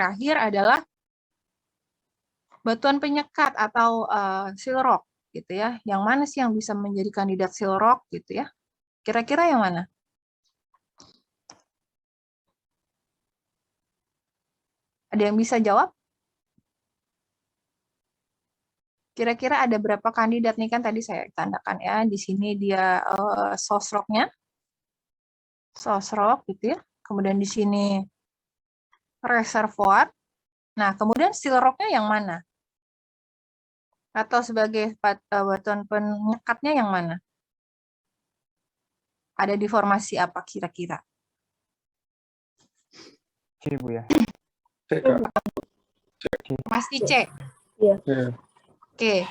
terakhir adalah batuan penyekat atau seal rock gitu ya. Yang mana sih yang bisa menjadi kandidat seal rock gitu ya? Kira-kira yang mana? Ada yang bisa jawab? Kira-kira ada berapa kandidat nih, kan tadi saya tandakan ya. Di sini dia source rock-nya. Source rock gitu ya. Kemudian di sini reservoir. Nah, kemudian seal rock-nya yang mana? Atau sebagai batuan penyekatnya yang mana? Ada di formasi apa kira-kira? C, Bu ya. C, Kak. Formasi C. Iya. Oke.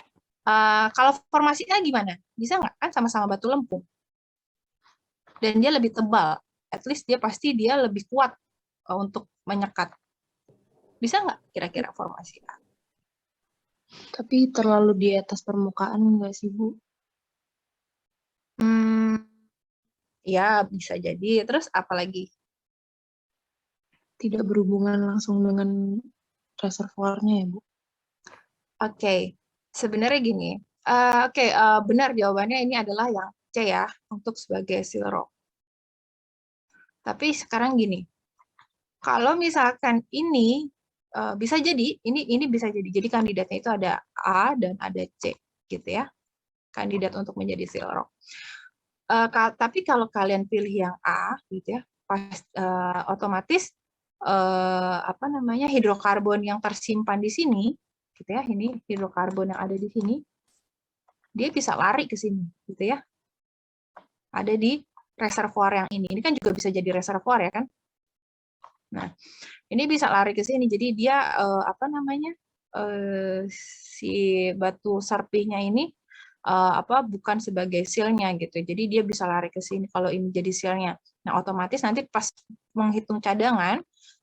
Kalau formasi A gimana? Bisa nggak? Kan sama-sama batu lempung. Dan dia lebih tebal. At least dia pasti dia lebih kuat untuk menyekat. Bisa nggak kira-kira formasi A? Tapi terlalu di atas permukaan nggak sih, Bu? Ya, bisa jadi. Terus apa lagi? Tidak berhubungan langsung dengan reservoirnya ya, Bu? Oke. Sebenarnya gini. Benar jawabannya ini adalah yang C ya, untuk sebagai seal rock. Tapi sekarang gini. Kalau misalkan ini bisa jadi, ini bisa jadi. Jadi kandidatnya itu ada A dan ada C, gitu ya. Kandidat untuk menjadi seal rock. Tapi kalau kalian pilih yang A, gitu ya, otomatis hidrokarbon yang tersimpan di sini, gitu ya, ini hidrokarbon yang ada di sini, dia bisa lari ke sini, gitu ya. Ada di reservoir yang ini. Ini kan juga bisa jadi reservoir ya kan. Nah, ini bisa lari ke sini. Jadi dia si batu serpihnya ini bukan sebagai seal-nya gitu. Jadi dia bisa lari ke sini kalau ini jadi seal-nya. Nah, otomatis nanti pas menghitung cadangan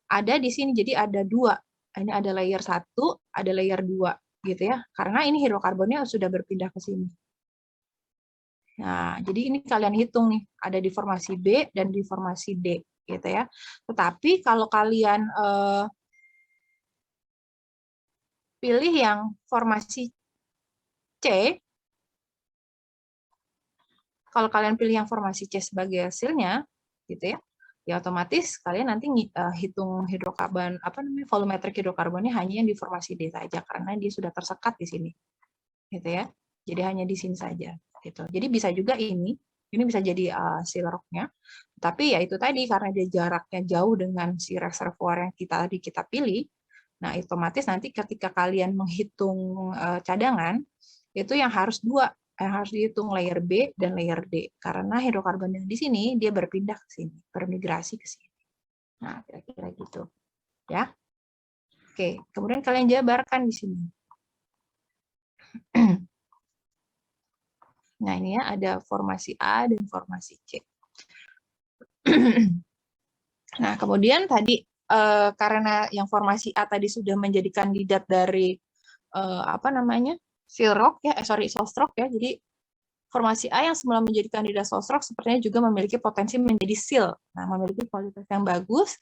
ada di sini. Jadi ada dua. Ini ada layer 1, ada layer 2 gitu ya. Karena ini hidrokarbonnya sudah berpindah ke sini. Nah, jadi ini kalian hitung nih, ada di formasi B dan di formasi D gitu ya. Tetapi kalau kalian pilih yang formasi C, kalau kalian pilih yang formasi C sebagai hasilnya, gitu ya, ya otomatis kalian nanti hitung hidrokarbon, volumetric hidrokarbonnya hanya yang di formasi D saja, karena dia sudah tersekat di sini, gitu ya. Jadi hanya di sini saja, gitu. Jadi bisa juga ini bisa jadi seal rock-nya, tapi ya itu tadi karena dia jaraknya jauh dengan si reservoir yang kita pilih. Nah, otomatis nanti ketika kalian menghitung cadangan, itu yang harus dihitung layer B dan layer D. Karena hidrokarbon yang di sini, dia berpindah ke sini, bermigrasi ke sini. Nah, kira-kira gitu. Ya. Oke, kemudian kalian jabarkan di sini. Nah, ini ya, ada formasi A dan formasi C. Nah, kemudian tadi, karena yang formasi A tadi sudah menjadi kandidat dari seal rock ya, source rock ya. Jadi formasi A yang semula menjadi kandidat source rock sepertinya juga memiliki potensi menjadi seal. Nah, memiliki kualitas yang bagus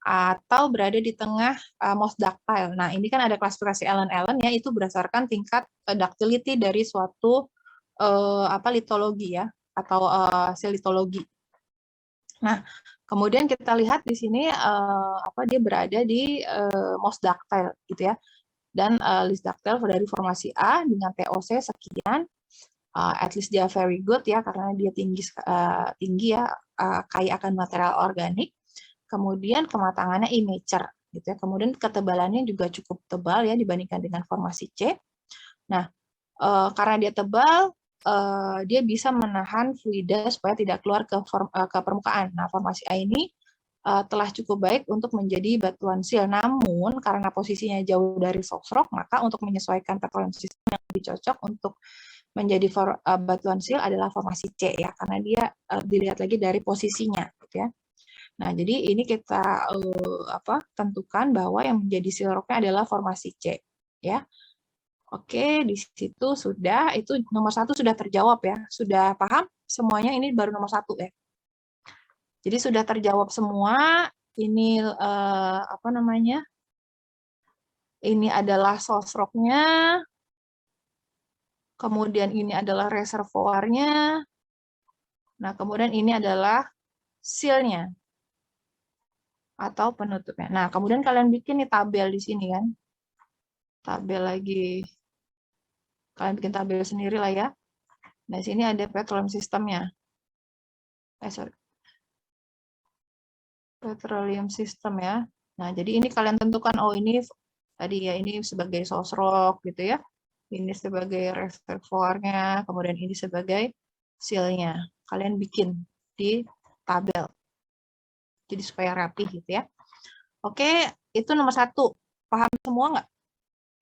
atau berada di tengah most ductile. Nah, ini kan ada klasifikasi Allen ya, itu berdasarkan tingkat ductility dari suatu litologi ya, atau seal litologi. Nah, kemudian kita lihat di sini dia berada di most ductile gitu ya. Dan least ductile dari formasi A dengan TOC sekian, at least dia very good ya, karena dia tinggi ya, kaya akan material organik. Kemudian kematangannya immature gitu ya. Kemudian ketebalannya juga cukup tebal ya dibandingkan dengan formasi C. Nah, karena dia tebal, dia bisa menahan fluida supaya tidak keluar ke permukaan. Nah, formasi A ini telah cukup baik untuk menjadi batuan seal. Namun, karena posisinya jauh dari source rock, maka untuk menyesuaikan petroleum system yang lebih cocok untuk menjadi batuan seal adalah formasi C ya, karena dia dilihat lagi dari posisinya, gitu ya. Nah, jadi ini kita tentukan bahwa yang menjadi seal rocknya adalah formasi C, ya. Oke, di situ sudah, itu nomor 1 sudah terjawab ya. Sudah paham semuanya, ini baru nomor 1 ya. Jadi sudah terjawab semua, ini Ini adalah sosroknya. Kemudian ini adalah reservoirnya. Nah, kemudian ini adalah seal-nya atau penutupnya. Nah, kemudian kalian bikin nih tabel di sini kan. Tabel lagi. Kalian bikin tabel sendiri lah ya. Nah, sini ada petroleum sistemnya. Sorry. Petroleum system ya. Nah, jadi ini kalian tentukan, oh ini tadi ya, ini sebagai sosrok gitu ya. Ini sebagai reservoirnya, kemudian ini sebagai seal-nya. Kalian bikin di tabel. Jadi supaya rapi gitu ya. Oke, itu nomor 1. Paham semua nggak?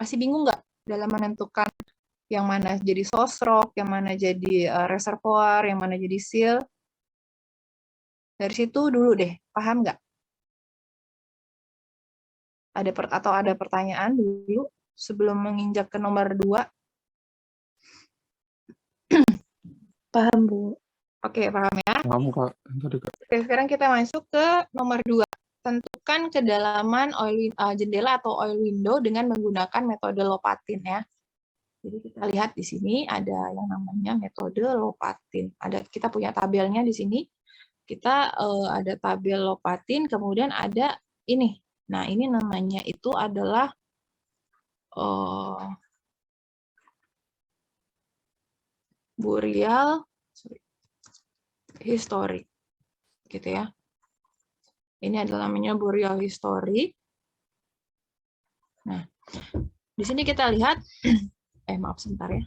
Masih bingung nggak dalam menentukan yang mana jadi sosrok, yang mana jadi reservoir, yang mana jadi seal? Dari situ dulu deh, paham nggak? Atau ada pertanyaan dulu sebelum menginjak ke nomor 2? Paham, Bu. Oke, paham ya? Paham, Kak. Tadi, Kak. Oke, sekarang kita masuk ke nomor 2. Tentukan kedalaman jendela atau oil window dengan menggunakan metode Lopatin ya. Jadi kita lihat di sini ada yang namanya metode Lopatin. Kita punya tabelnya di sini. Kita ada tabel Lopatin, kemudian ada ini. Nah, ini namanya itu adalah burial history, gitu ya. Ini adalah namanya burial history. Nah, di sini kita lihat, maaf sebentar ya.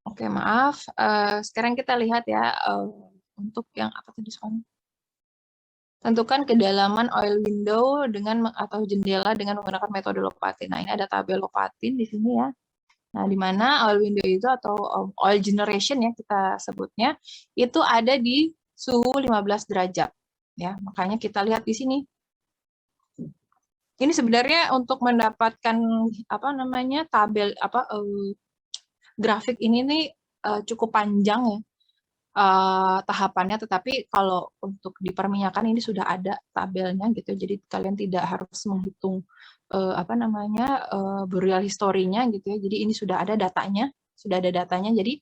Oke, maaf. Sekarang kita lihat ya, untuk yang apa tadi soalnya? Tentukan kedalaman oil window atau jendela dengan menggunakan metode Lopatin. Nah, ini ada tabel Lopatin di sini ya. Nah, di mana oil window itu atau oil generation ya kita sebutnya, itu ada di suhu 15 derajat. Ya, makanya kita lihat di sini. Ini sebenarnya untuk mendapatkan apa namanya tabel grafik ini nih cukup panjang ya tahapannya, tetapi kalau untuk di perminyakan ini sudah ada tabelnya gitu, jadi kalian tidak harus menghitung burial historinya gitu ya. Jadi ini sudah ada datanya, Jadi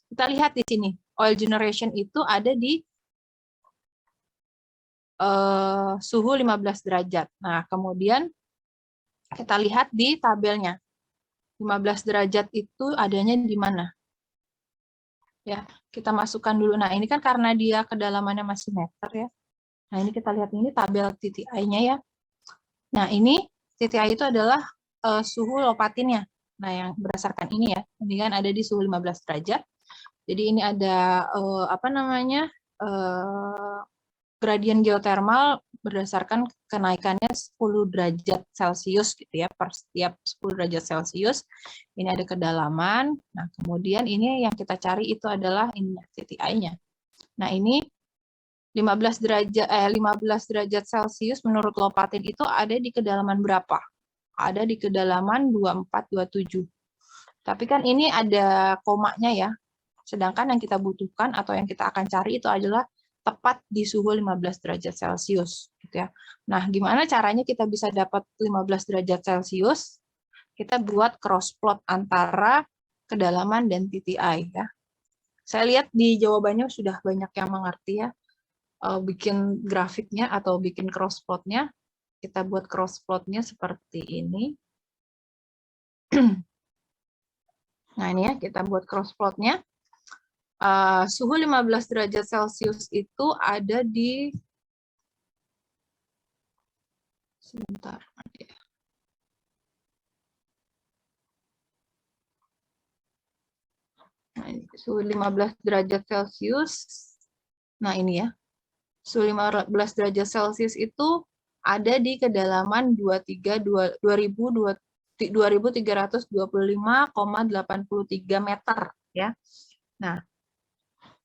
kita lihat di sini oil generation itu ada di suhu 15 derajat. Nah, kemudian kita lihat di tabelnya. 15 derajat itu adanya di mana? Ya, kita masukkan dulu. Nah, ini kan karena dia kedalamannya masih meter ya. Nah, ini kita lihat ini tabel TTI-nya ya. Nah, ini TTI itu adalah suhu Lopatinnya. Nah, yang berdasarkan ini ya. Ini kan ada di suhu 15 derajat. Jadi ini ada gradien geotermal berdasarkan kenaikannya 10 derajat Celcius gitu ya, per setiap 10 derajat Celcius. Ini ada kedalaman. Nah, kemudian ini yang kita cari itu adalah ini TTI-nya. Nah, ini 15 derajat Celcius menurut Lopatin itu ada di kedalaman berapa? Ada di kedalaman 2427. Tapi kan ini ada komanya ya. Sedangkan yang kita butuhkan atau yang kita akan cari itu adalah tepat di suhu 15 derajat Celcius gitu ya. Nah, gimana caranya kita bisa dapat 15 derajat Celcius? Kita buat cross plot antara kedalaman dan TTI ya. Saya lihat di jawabannya sudah banyak yang mengerti ya. Bikin grafiknya atau bikin cross plotnya. Kita buat cross plotnya seperti ini. Nah, ini ya, kita buat cross plotnya. Suhu 15 derajat Celcius itu ada di sebentar. Nah, suhu 15 derajat Celcius. Nah, ini ya. Suhu 15 derajat Celcius itu ada di kedalaman 2325,83 meter ya. Nah,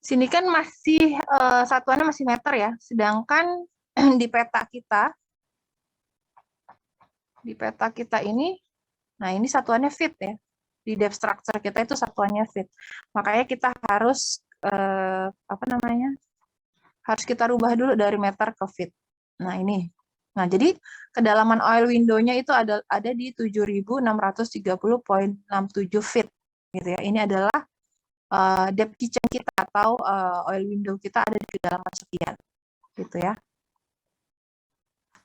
sini kan masih satuannya masih meter ya, sedangkan di peta kita ini, nah ini satuannya feet ya. Di depth structure kita itu satuannya feet. Makanya kita harus harus kita rubah dulu dari meter ke feet. Nah, ini. Nah, jadi kedalaman oil window-nya itu ada di 7.630,67 feet gitu ya. Ini adalah depth kitchen kita atau oil window kita ada di kedalaman sekian gitu ya.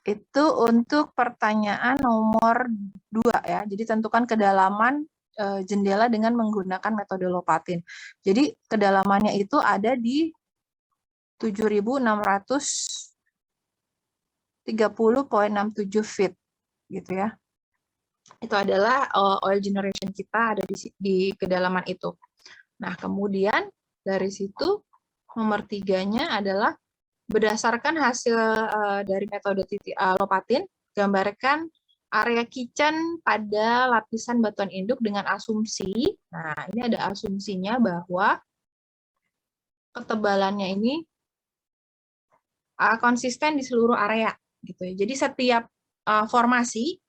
Itu untuk pertanyaan nomor 2 ya. Jadi tentukan kedalaman jendela dengan menggunakan metode Lopatin. Jadi kedalamannya itu ada di 7.630,67 feet gitu ya. Itu adalah oil generation kita ada di kedalaman itu. Nah, kemudian dari situ nomor 3-nya adalah berdasarkan hasil dari metode Lopatin, gambarkan area kitchen pada lapisan batuan induk dengan asumsi. Nah, ini ada asumsinya bahwa ketebalannya ini konsisten di seluruh area gitu ya. Jadi setiap formasi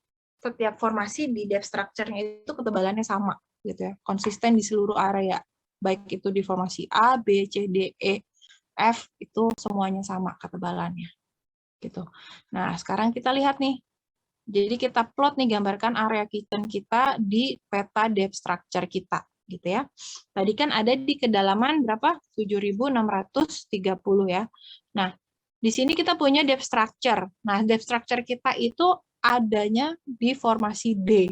di depth structure-nya itu ketebalannya sama gitu ya. Konsisten di seluruh area. Baik itu di formasi A, B, C, D, E, F itu semuanya sama ketebalannya. Gitu. Nah, sekarang kita lihat nih. Jadi kita plot nih, gambarkan area kitchen kita di peta depth structure kita gitu ya. Tadi kan ada di kedalaman berapa? 7.630 ya. Nah, di sini kita punya depth structure. Nah, depth structure kita itu adanya di formasi D.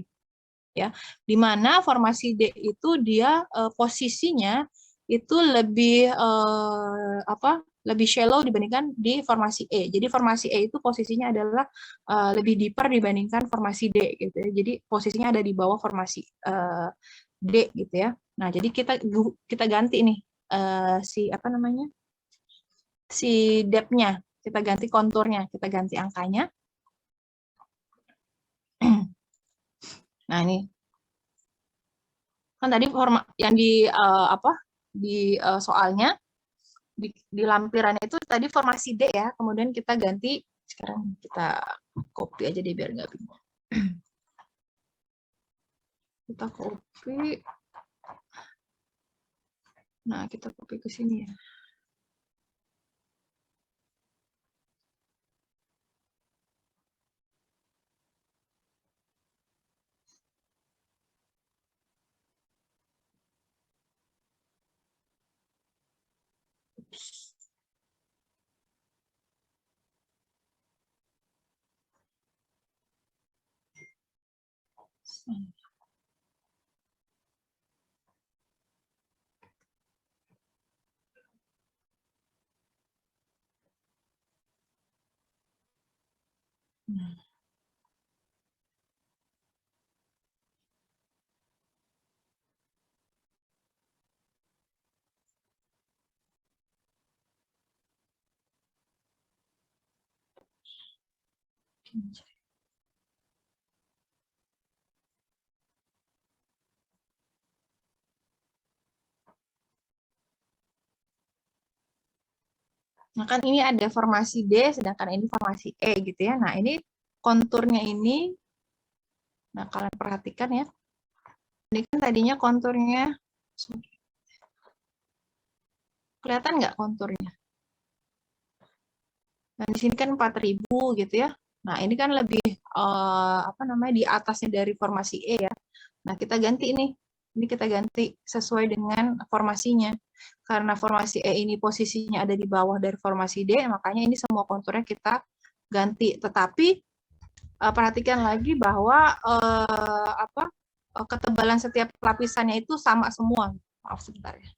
Ya, di mana formasi D itu dia posisinya itu lebih lebih shallow dibandingkan di formasi E. Jadi formasi E itu posisinya adalah lebih deeper dibandingkan formasi D gitu ya. Jadi posisinya ada di bawah formasi D gitu ya. Nah, jadi kita ganti nih si depth-nya, kita ganti konturnya, kita ganti angkanya. Nah, ini kan tadi yang di soalnya di lampirannya itu tadi formasi D ya, kemudian kita ganti, sekarang kita copy aja deh biar nggak bingung. Kita copy. Nah, kita copy ke sini ya. Nah, kan ini ada formasi D, sedangkan ini formasi E gitu ya. Nah, ini konturnya ini, nah kalian perhatikan ya. Ini kan tadinya konturnya, kelihatan nggak konturnya? Nah, di sini kan 4.000 gitu ya. Nah, ini kan lebih di atasnya dari formasi E ya. Nah, kita ganti ini. Ini kita ganti sesuai dengan formasinya. Karena formasi E ini posisinya ada di bawah dari formasi D, makanya ini semua konturnya kita ganti. Tetapi perhatikan lagi bahwa ketebalan setiap lapisannya itu sama semua. Maaf sebentar ya.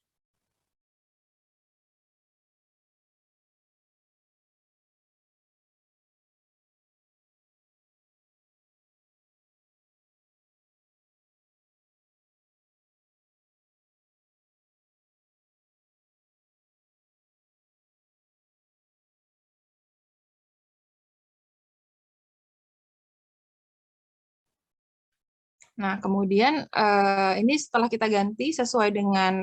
Nah, kemudian ini setelah kita ganti sesuai dengan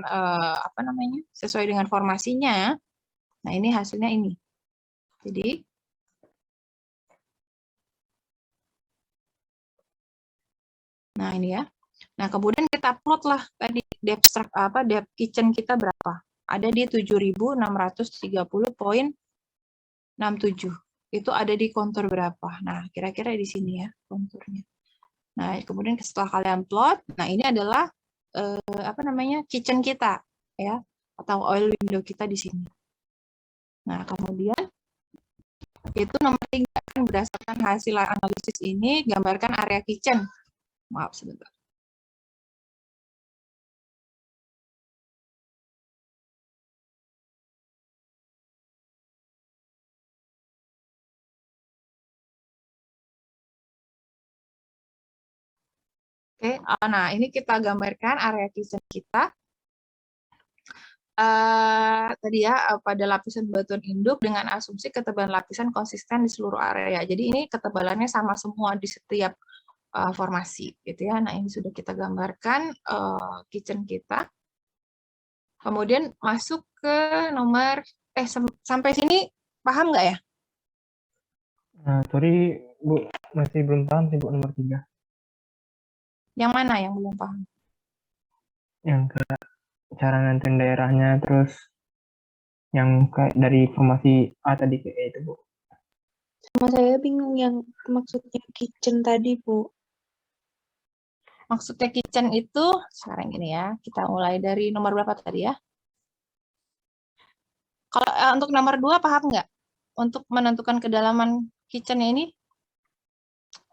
apa namanya? Sesuai dengan formasinya. Nah, ini hasilnya ini. Jadi nah ini ya. Nah, kemudian kita plot lah tadi depth kitchen kita berapa? Ada di 7.630,67. Itu ada di kontur berapa? Nah, kira-kira di sini ya konturnya. Nah, kemudian setelah kalian plot, nah ini adalah apa namanya? Kitchen kita ya, atau oil window kita di sini. Nah, kemudian itu nomor 3 kan berdasarkan hasil analisis ini gambarkan area kitchen. Maaf sebentar. Oke, nah ini kita gambarkan area kitchen kita. Tadi ya pada lapisan batuan induk dengan asumsi ketebalan lapisan konsisten di seluruh area. Jadi ini ketebalannya sama semua di setiap formasi, gitu ya. Nah ini sudah kita gambarkan kitchen kita. Kemudian masuk ke nomor sampai sini paham nggak ya? Nah, sorry Bu, masih belum paham sih Bu nomor 3. Yang mana yang belum paham? Yang ke cara nentuin daerahnya, terus yang kayak dari formasi A tadi kayak itu Bu. Sama saya bingung yang maksudnya kitchen tadi, Bu. Maksudnya kitchen itu sekarang gini ya, kita mulai dari nomor berapa tadi ya? Kalau untuk nomor 2 paham nggak? Untuk menentukan kedalaman kitchen ini,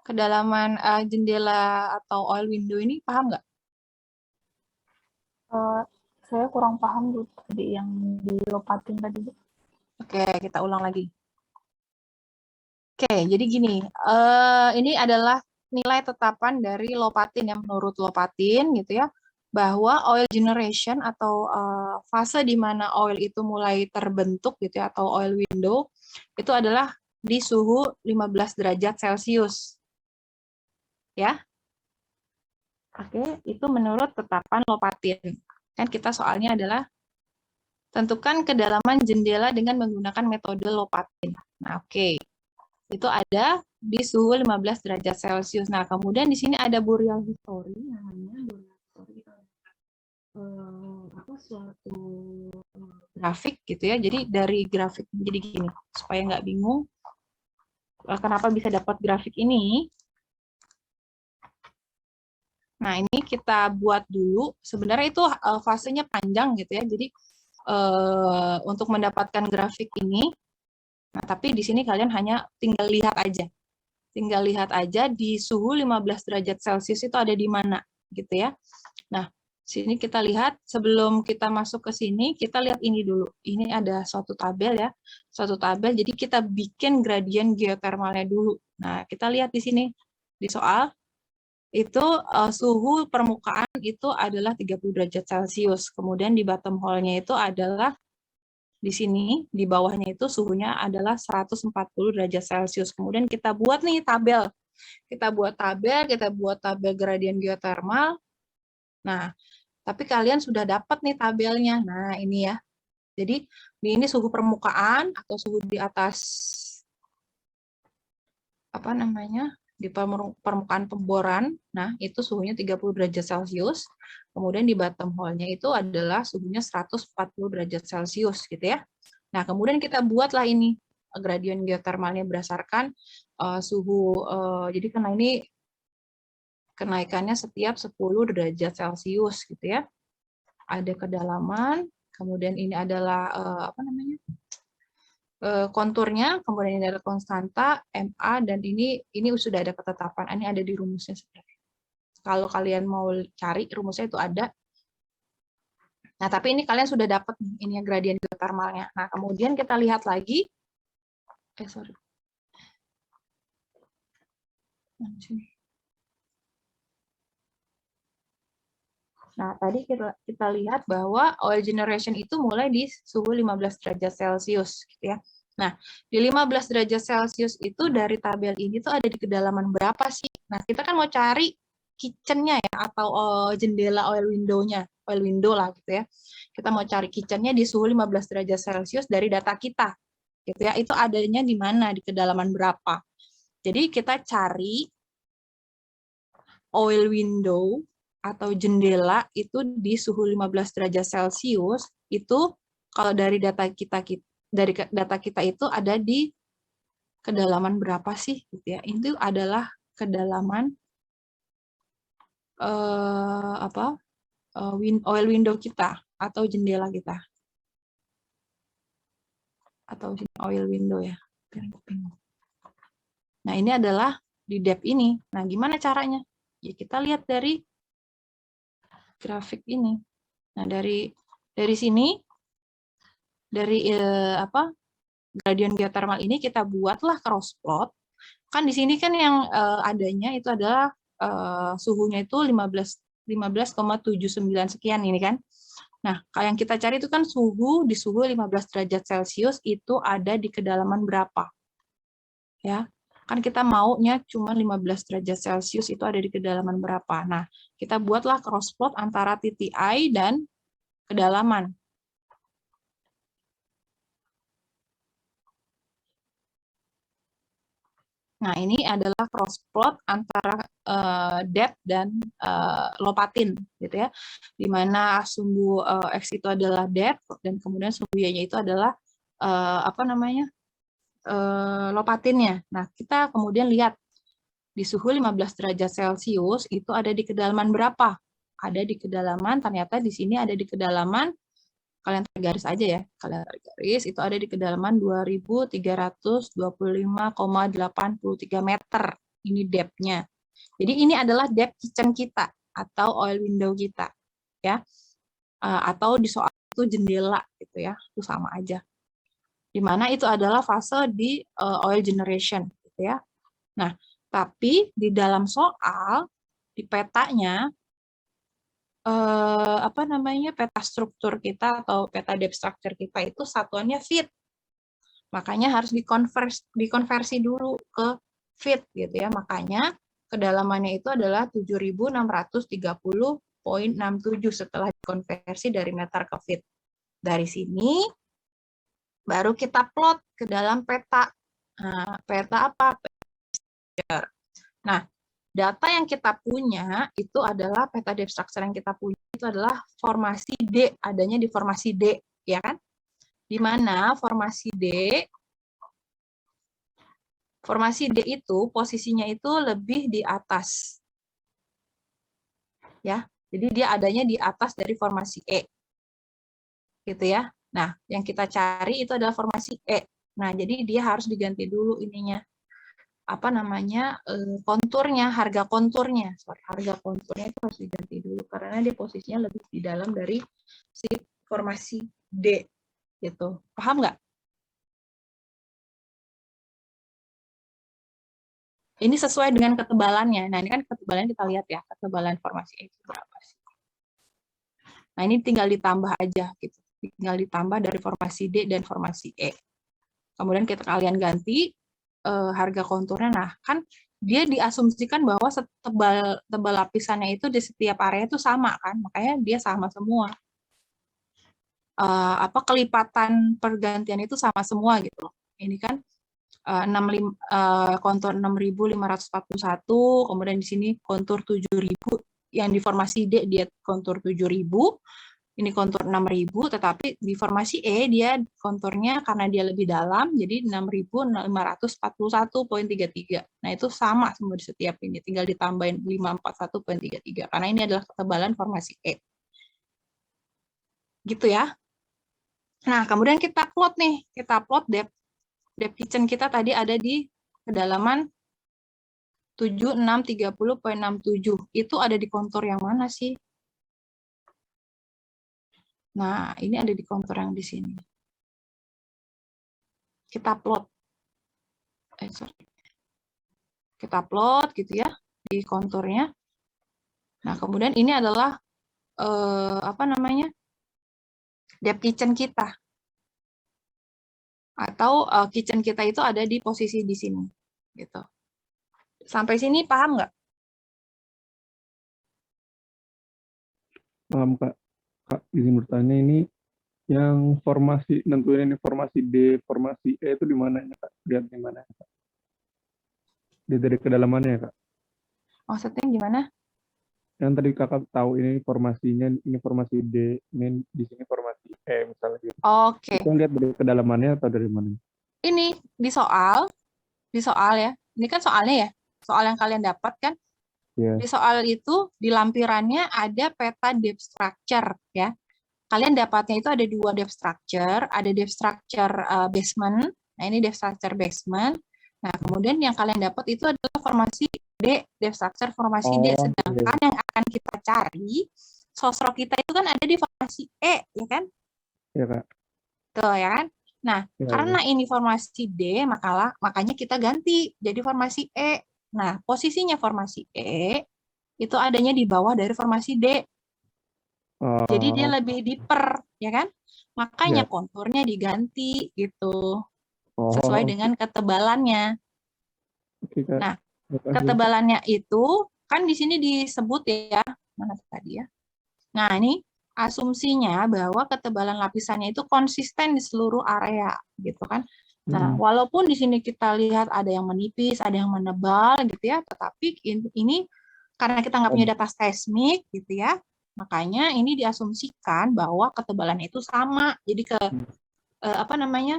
kedalaman jendela atau oil window ini paham nggak? Saya kurang paham Bu tadi yang dilopatin tadi Bu. Oke, kita ulang lagi. Oke, jadi gini, ini adalah nilai tetapan dari Lopatin yang menurut Lopatin gitu ya, bahwa oil generation atau fase di mana oil itu mulai terbentuk gitu ya, atau oil window itu adalah di suhu 15 derajat Celcius. Ya. Oke, itu menurut tetapan Lopatin. Kan kita soalnya adalah tentukan kedalaman jendela dengan menggunakan metode Lopatin. Nah, oke. Itu ada di suhu 15 derajat Celcius. Nah, kemudian di sini ada Burial History, namanya Burial History suatu grafik gitu ya. Jadi dari grafik jadi gini, supaya nggak bingung kenapa bisa dapat grafik ini. Nah, ini kita buat dulu. Sebenarnya itu fasenya panjang gitu ya. Jadi untuk mendapatkan grafik ini, nah, tapi di sini kalian hanya tinggal lihat aja. Tinggal lihat aja di suhu 15 derajat Celcius itu ada di mana, gitu ya. Nah, sini kita lihat, sebelum kita masuk ke sini, kita lihat ini dulu. Ini ada suatu tabel ya, suatu tabel, jadi kita bikin gradien geotermalnya dulu. Nah, kita lihat di sini, di soal, itu suhu permukaan itu adalah 30 derajat Celcius. Kemudian di bottom hole-nya itu adalah di sini, di bawahnya itu suhunya adalah 140 derajat Celcius. Kemudian kita buat nih tabel. Kita buat tabel gradien geotermal. Nah, tapi kalian sudah dapat nih tabelnya. Nah, ini ya. Jadi, ini suhu permukaan atau suhu di atas apa namanya? Di permukaan pemboran. Nah, itu suhunya 30 derajat Celcius. Kemudian di bottom hole-nya itu adalah suhunya 140 derajat Celcius gitu ya. Nah, kemudian kita buatlah ini gradien geotermalnya berdasarkan suhu. Jadi karena ini kenaikannya setiap 10 derajat Celcius gitu ya. Ada kedalaman, kemudian ini adalah apa namanya? Konturnya, kemudian ini ada konstanta MA, dan ini sudah ada ketetapan. Ini ada di rumusnya sebenarnya. Kalau kalian mau cari rumusnya itu ada. Nah, tapi ini kalian sudah dapat ini gradien geotermalnya. Nah, kemudian kita lihat lagi. Sorry. Nah, tadi kita lihat bahwa oil generation itu mulai di suhu 15 derajat Celcius gitu ya. Nah, di 15 derajat Celcius itu dari tabel ini tuh ada di kedalaman berapa sih? Nah, kita kan mau cari kitchen-nya ya, atau jendela oil window lah gitu ya. Kita mau cari kitchen-nya di suhu 15 derajat Celcius dari data kita, gitu ya. Itu adanya di mana, di kedalaman berapa. Jadi kita cari oil window atau jendela itu di suhu 15 derajat Celcius, itu kalau dari data kita itu ada di kedalaman berapa sih gitu ya. Itu adalah kedalaman oil window kita atau jendela kita. Atau oil window ya. Nah, ini adalah di depth ini. Nah, gimana caranya? Ya kita lihat dari grafik ini. Nah, dari sini, dari gradient geothermal ini kita buatlah cross plot. Kan di sini kan yang adanya itu adalah suhunya itu 15,79 sekian ini kan. Nah, kalau yang kita cari itu kan suhu di suhu 15 derajat Celcius itu ada di kedalaman berapa? Ya. Kan kita maunya cuma 15 derajat Celcius itu ada di kedalaman berapa. Nah, kita buatlah cross plot antara titik I dan kedalaman. Nah, ini adalah cross plot antara depth dan lopatin, gitu ya. Di mana sumbu X itu adalah depth dan kemudian sumbu Y-nya itu adalah lopatinnya. Nah, kita kemudian lihat di suhu 15 derajat Celcius itu ada di kedalaman berapa? Ada di kedalaman, ternyata di sini ada di kedalaman, kalian tarik garis aja ya, kalian tarik garis, itu ada di kedalaman 2325,83 meter. Ini depth-nya. Jadi ini adalah depth kitchen kita atau oil window kita, ya. Atau di soal itu jendela gitu ya, itu sama aja. Di mana itu adalah fase di oil generation gitu ya. Nah, tapi di dalam soal di petanya peta struktur kita atau peta depth structure kita itu satuannya feet. Makanya harus dikonversi dulu ke feet gitu ya. Makanya kedalamannya itu adalah 7.630,67 setelah dikonversi dari meter ke feet. Dari sini baru kita plot ke dalam peta. Nah, peta apa? Nah, data yang kita punya itu adalah peta depth structure yang kita punya itu adalah formasi D, adanya di formasi D, ya kan? Di mana formasi D itu posisinya itu lebih di atas. Ya. Jadi dia adanya di atas dari formasi E. Gitu ya. Nah, yang kita cari itu adalah formasi E. Nah, jadi dia harus diganti dulu ininya. Konturnya, harga konturnya itu harus diganti dulu karena dia posisinya lebih di dalam dari si formasi D gitu. Paham nggak? Ini sesuai dengan ketebalannya. Nah, ini kan ketebalan kita lihat ya, ketebalan formasi E itu berapa sih. Nah, ini tinggal ditambah aja gitu. Tinggal ditambah dari formasi D dan formasi E. Kemudian kalian ganti harga konturnya. Nah, kan dia diasumsikan bahwa tebal lapisannya itu di setiap area itu sama kan, makanya dia sama semua. Kelipatan pergantian itu sama semua gitu. Ini kan kontur 6.541, kemudian di sini kontur 7.000, yang di formasi D dia kontur 7.000. Ini kontur 6.000, tetapi di formasi E dia konturnya karena dia lebih dalam, jadi 6.541,33. Nah, itu sama semua di setiap ini, tinggal ditambahin 541,33, karena ini adalah ketebalan formasi E. Gitu ya. Nah, kemudian kita plot nih, depth kitchen kita tadi ada di kedalaman 7630,67. Itu ada di kontur yang mana sih? Nah, ini ada di kontur yang di sini. Kita plot. Kita plot gitu ya di konturnya. Nah, kemudian ini adalah depth kitchen kita. Atau kitchen kita itu ada di posisi di sini gitu. Sampai sini paham nggak? paham Kak. Kak, izin bertanya ini yang formasi nentuin ini formasi D, formasi E itu di mananya Kak? Lihat di mana Kak? Dari kedalamannya ya Kak. Maksudnya gimana? Yang tadi Kakak tahu ini formasinya, ini formasi D, ini di sini formasi E misalnya gitu. Oke, Itu lihat dari kedalamannya atau dari mana? ini di soal ya. Ini kan soalnya ya, soal yang kalian dapat kan. Ya. Di soal itu di lampirannya ada peta depth structure ya. Kalian dapatnya itu ada dua depth structure, ada depth structure basement. Nah, ini depth structure basement. Nah, kemudian yang kalian dapat itu adalah formasi D, depth structure formasi D. Oh, Sedangkan yang akan kita cari, sosro kita itu kan ada di formasi E, ya kan? ya Kak. Tuh, ya kan? Nah, Ya, karena ini formasi D, makanya kita ganti jadi formasi E. Nah, posisinya formasi E itu adanya di bawah dari formasi D. Jadi dia Oh, lebih diper, ya kan? Makanya ya. konturnya diganti gitu, sesuai Oh, dengan ketebalannya. oke Kak. Nah, Terima kasih. ketebalannya itu kan di sini disebut ya, mana tadi ya? Nah, ini asumsinya bahwa ketebalan lapisannya itu konsisten di seluruh area, gitu kan? Nah, walaupun di sini kita lihat ada yang menipis, ada yang menebal, gitu ya, tetapi ini karena kita nggak punya data seismik, gitu ya, makanya ini diasumsikan bahwa ketebalannya itu sama. Jadi apa namanya,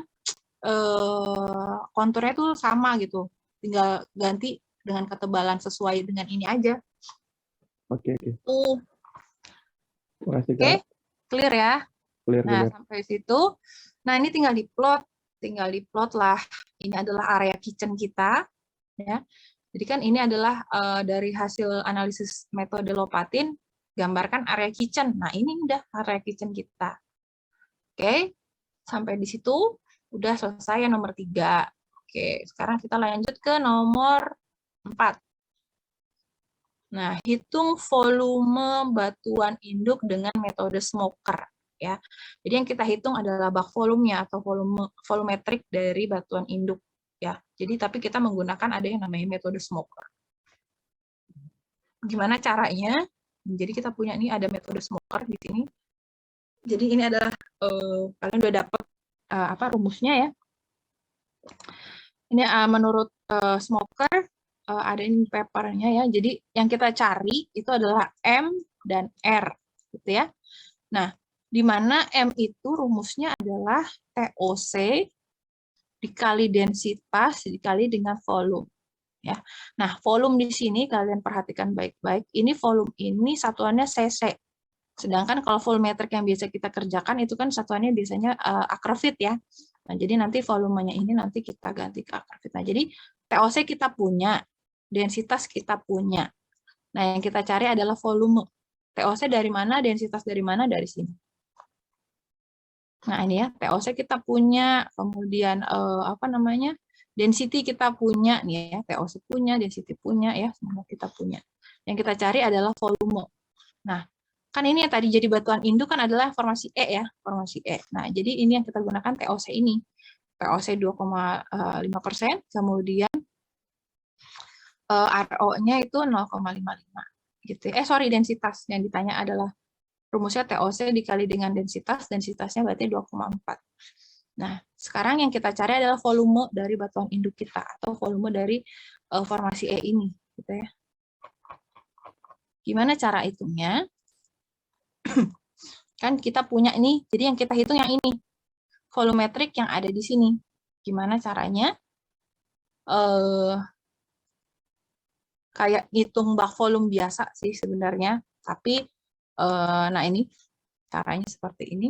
konturnya itu sama gitu, tinggal ganti dengan ketebalan sesuai dengan ini aja. Oke, oke. Tuh, Terima kasih oke, Kak. clear ya. Clear, Nah, clear. sampai situ. Nah, ini tinggal diplot lah. Ini adalah area kitchen kita, ya. Jadi kan ini adalah dari hasil analisis metode Lopatin, gambarkan area kitchen. Nah, ini udah area kitchen kita. Oke, sampai di situ udah selesai yang nomor 3. Oke, sekarang kita lanjut ke nomor 4. Nah, hitung volume batuan induk dengan metode smoker. Ya, jadi yang kita hitung adalah bak volumenya atau volumetrik dari batuan induk. Ya, jadi tapi kita menggunakan ada yang namanya metode smoker. Gimana caranya? Jadi kita punya ini ada metode smoker di sini. Jadi ini adalah kalian udah dapat rumusnya ya. Ini menurut smoker ada ini papernya ya. Jadi yang kita cari itu adalah M dan R, gitu ya. Nah, di mana M itu rumusnya adalah TOC dikali densitas dikali dengan volume. Ya. Nah, volume di sini kalian perhatikan baik-baik. Ini volume ini satuannya cc. Sedangkan kalau volumetrik yang biasa kita kerjakan itu kan satuannya biasanya akrofit ya. Nah, jadi nanti volumenya ini nanti kita ganti ke akrofit. Nah, jadi TOC kita punya, densitas kita punya. Nah, yang kita cari adalah volume. TOC dari mana, densitas dari mana? Dari sini. Nah, ini ya, TOC kita punya, kemudian density kita punya nih ya, TOC punya, density punya ya, semua kita punya. Yang kita cari adalah volume. Nah, kan ini yang tadi jadi batuan induk kan adalah formasi E ya, formasi E. Nah, jadi ini yang kita gunakan TOC ini. TOC 2,5%, kemudian RO-nya itu 0,55 gitu. Sorry, densitas yang ditanya adalah rumusnya TOC dikali dengan densitasnya berarti 2,4. Nah, sekarang yang kita cari adalah volume dari batuan induk kita atau volume dari formasi E ini, gitu ya. Gimana cara hitungnya? Kan kita punya ini, jadi yang kita hitung yang ini, volumetrik yang ada di sini. Gimana caranya? Kayak hitung bak volume biasa sih sebenarnya, tapi nah ini caranya seperti ini.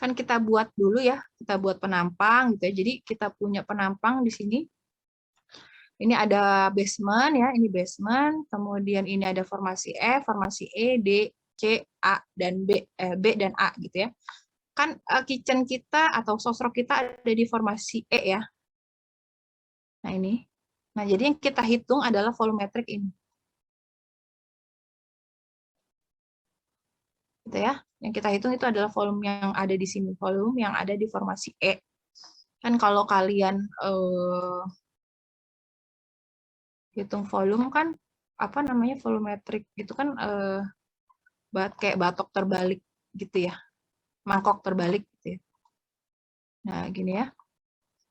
Kan kita buat dulu ya, kita buat penampang gitu ya. Jadi kita punya penampang di sini. Ini ada basement ya, ini basement, kemudian ini ada formasi F, formasi E, D, C, A dan B dan A gitu ya. Kan kitchen kita atau sosro kita ada di formasi E ya. Nah, ini. Nah, jadi yang kita hitung adalah volumetrik ini. Gitu ya. Yang kita hitung itu adalah volume yang ada di sini, volume yang ada di formasi E. Kan kalau kalian hitung volume kan apa namanya volumetrik itu kan kayak batok terbalik gitu ya, mangkok terbalik gitu ya. Nah, gini ya.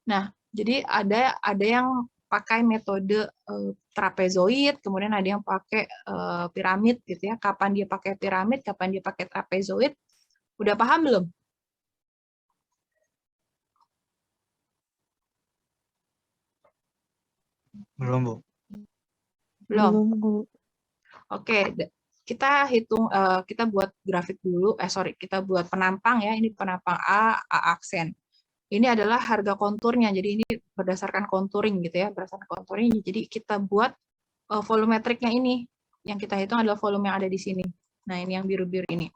Nah, jadi ada yang pakai metode trapezoid, kemudian ada yang pakai piramid gitu ya. Kapan dia pakai piramid, kapan dia pakai trapezoid? Udah paham belum? Belum, Bu. Belum. Belum, Bu. Oke, kita hitung, kita buat grafik dulu. Kita buat penampang ya. Ini penampang A aksen. Ini adalah harga konturnya. Jadi ini berdasarkan contouring gitu ya, berdasarkan contouring. Jadi kita buat volumetriknya ini. Yang kita hitung adalah volume yang ada di sini. Nah, ini yang biru-biru ini.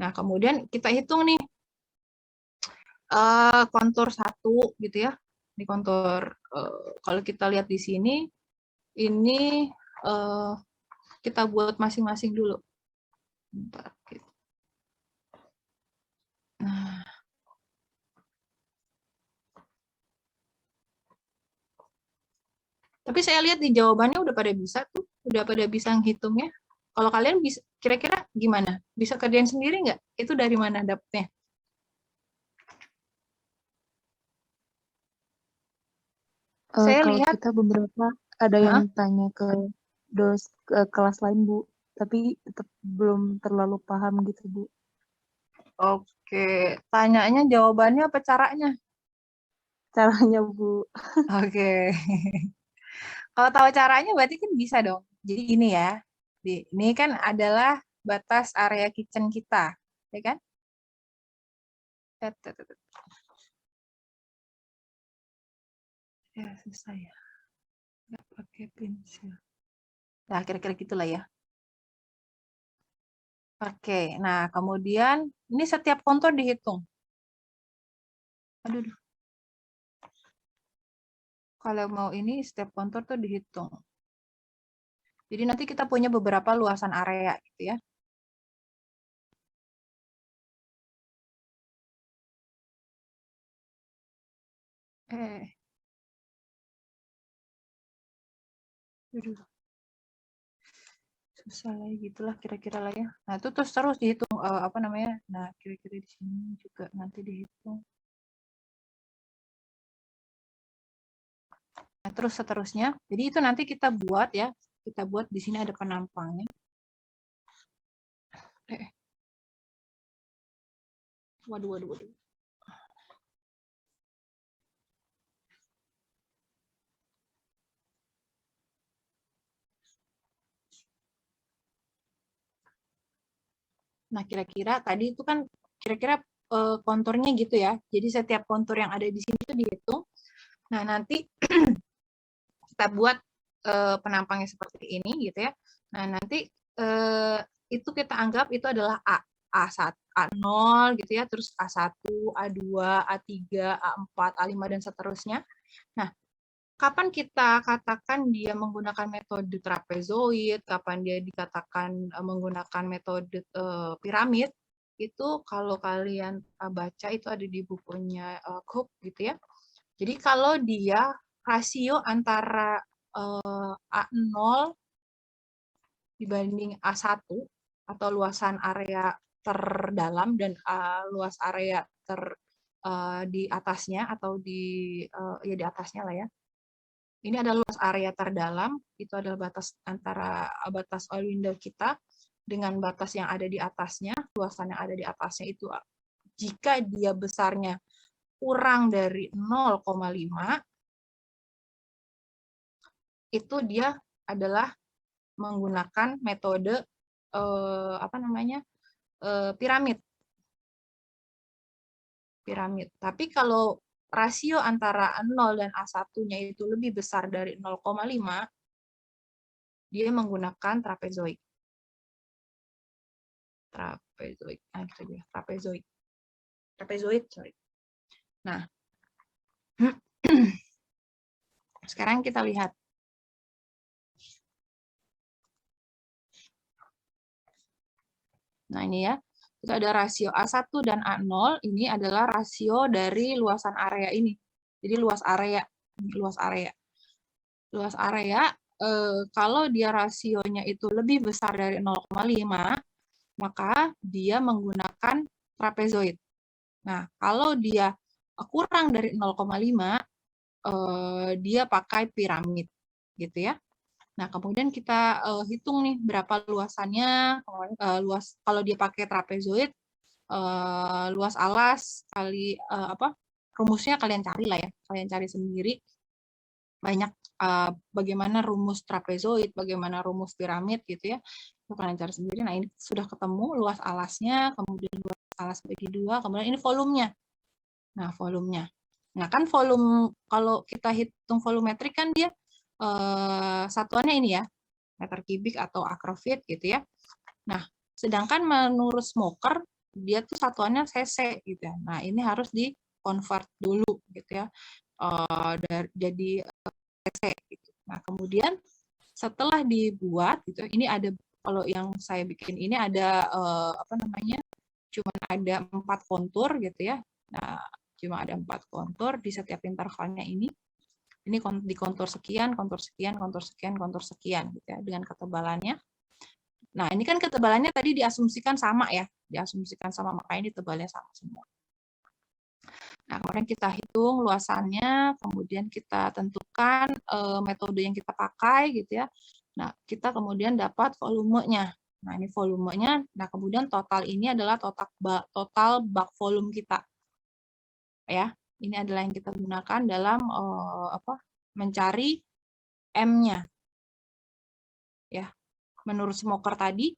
Nah, kemudian kita hitung nih kontur 1 gitu ya. Ini kontur, kalau kita lihat di sini, ini kita buat masing-masing dulu. Bentar, gitu. Nah, tapi saya lihat di jawabannya udah pada bisa tuh, udah pada bisa ngitungnya. Kalau kalian bisa, kira-kira gimana? Bisa kerjain sendiri nggak? Itu dari mana dapetnya? Saya Kalau lihat, kita beberapa ada yang tanya ke kelas lain, Bu, tapi tetap belum terlalu paham gitu, Bu. oke, tanyanya jawabannya apa caranya? Caranya, Bu. Oke. Kalau tahu caranya berarti kan bisa dong. Jadi ini ya. Ini kan adalah batas area kitchen kita, ya kan? Ya, susah ya. Nggak pakai pensil. Nah, kira-kira gitulah ya. Oke, nah kemudian ini setiap kontur dihitung. Aduh. Kalau mau ini setiap kontur tuh dihitung. Jadi nanti kita punya beberapa luasan area gitu ya. Aduh. Susah lah gitulah kira-kira lah ya. Nah, itu terus dihitung apa namanya? Nah, kira-kira di sini juga nanti dihitung. Nah, terus seterusnya. Jadi itu nanti kita buat ya. Kita buat di sini ada penampangnya. Waduh. Nah, kira-kira tadi itu kan kira-kira konturnya gitu ya. Jadi setiap kontur yang ada di sini itu dihitung. Nah, nanti kita buat penampangnya seperti ini gitu ya. Nah, nanti itu kita anggap itu adalah A1, A0 gitu ya, terus A1, A2, A3, A4, A5 dan seterusnya. Nah, kapan kita katakan dia menggunakan metode trapezoid, kapan dia dikatakan menggunakan metode piramid, itu kalau kalian baca itu ada di bukunya Cook gitu ya. Jadi kalau dia rasio antara A0 dibanding A1 atau luasan area terdalam dan luas area di atasnya atau ya di atasnya lah ya. Ini adalah luas area terdalam, itu adalah batas antara batas oil window kita dengan batas yang ada di atasnya, luasan yang ada di atasnya itu jika dia besarnya kurang dari 0,5, itu dia adalah menggunakan metode piramid. Tapi kalau rasio antara 0 dan A1-nya itu lebih besar dari 0,5, dia menggunakan trapezoid. Trapezoid, sorry. Nah, sekarang kita lihat. Nah, ini ya. Itu ada rasio A1 dan A0, ini adalah rasio dari luasan area ini. Jadi luas area. Luas area, kalau dia rasionya itu lebih besar dari 0,5, maka dia menggunakan trapezoid. Nah, kalau dia kurang dari 0,5, dia pakai piramid, gitu ya. Nah, kemudian kita hitung nih berapa luasannya. Kalau dia pakai trapezoid, luas alas kali rumusnya kalian cari lah ya, kalian cari sendiri. Banyak bagaimana rumus trapezoid, bagaimana rumus piramid gitu ya. Itu kalian cari sendiri. Nah, ini sudah ketemu luas alasnya, kemudian luas alas bagi 2, kemudian ini volumenya. Nah, volumenya. Nah, kan volume, kalau kita hitung volumetrik kan dia satuannya ini ya, meter kubik atau akrofit gitu ya. Nah, sedangkan menurut smoker, dia tuh satuannya cc gitu ya. Nah, ini harus di-convert dulu gitu ya. Jadi cc gitu. Nah, kemudian setelah dibuat gitu, ini ada, kalau yang saya bikin ini ada cuma ada 4 kontur gitu ya. Nah, cuma ada 4 kontur di setiap intervalnya ini. Ini di kontur sekian, kontur sekian, kontur sekian, kontur sekian gitu ya, dengan ketebalannya. Nah, ini kan ketebalannya tadi diasumsikan sama ya, diasumsikan sama, makanya ini tebalnya sama semua. Nah, kemudian kita hitung luasannya, kemudian kita tentukan metode yang kita pakai gitu ya. Nah, kita kemudian dapat volumenya. Nah, ini volumenya. Nah, kemudian total ini adalah total bak volume kita. Ya, ini adalah yang kita gunakan dalam mencari M-nya. Ya, menurut smoker tadi.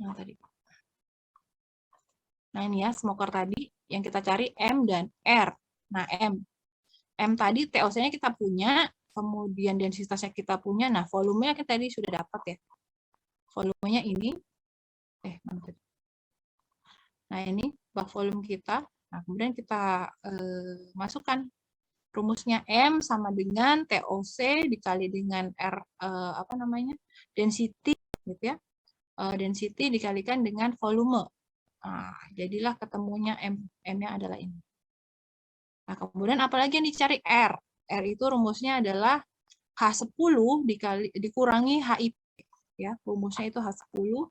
Yang tadi. Nah, ini ya smoker tadi yang kita cari M dan R. Nah, M tadi TOC-nya kita punya, kemudian densitasnya kita punya. Nah, volumenya kita tadi sudah dapat ya. Volumenya ini nah, ini bak volume kita. Nah, kemudian kita masukkan rumusnya M sama dengan TOC dikali dengan R density gitu ya. Density dikalikan dengan volume. Nah, jadilah ketemunya M-nya adalah ini. Nah, kemudian apalagi yang dicari R. R itu rumusnya adalah H10 dikurangi HIP. Ya, rumusnya itu H10.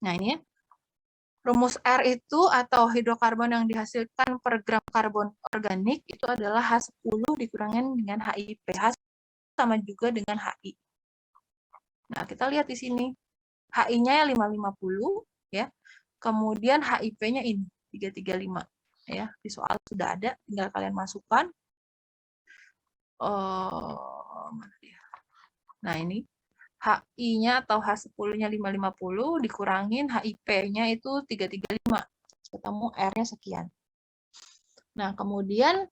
Nah, ini ya. Rumus R itu atau hidrokarbon yang dihasilkan per gram karbon organik itu adalah H10 dikurangi dengan HIP. H sama juga dengan HI. Nah, kita lihat di sini. HI-nya 550 ya. Kemudian HIP-nya ini 335 ya. Di soal sudah ada, tinggal kalian masukkan. Nah, ini HI-nya atau H10-nya 550 dikurangin HIP-nya itu 335. Ketemu R-nya sekian. Nah, kemudian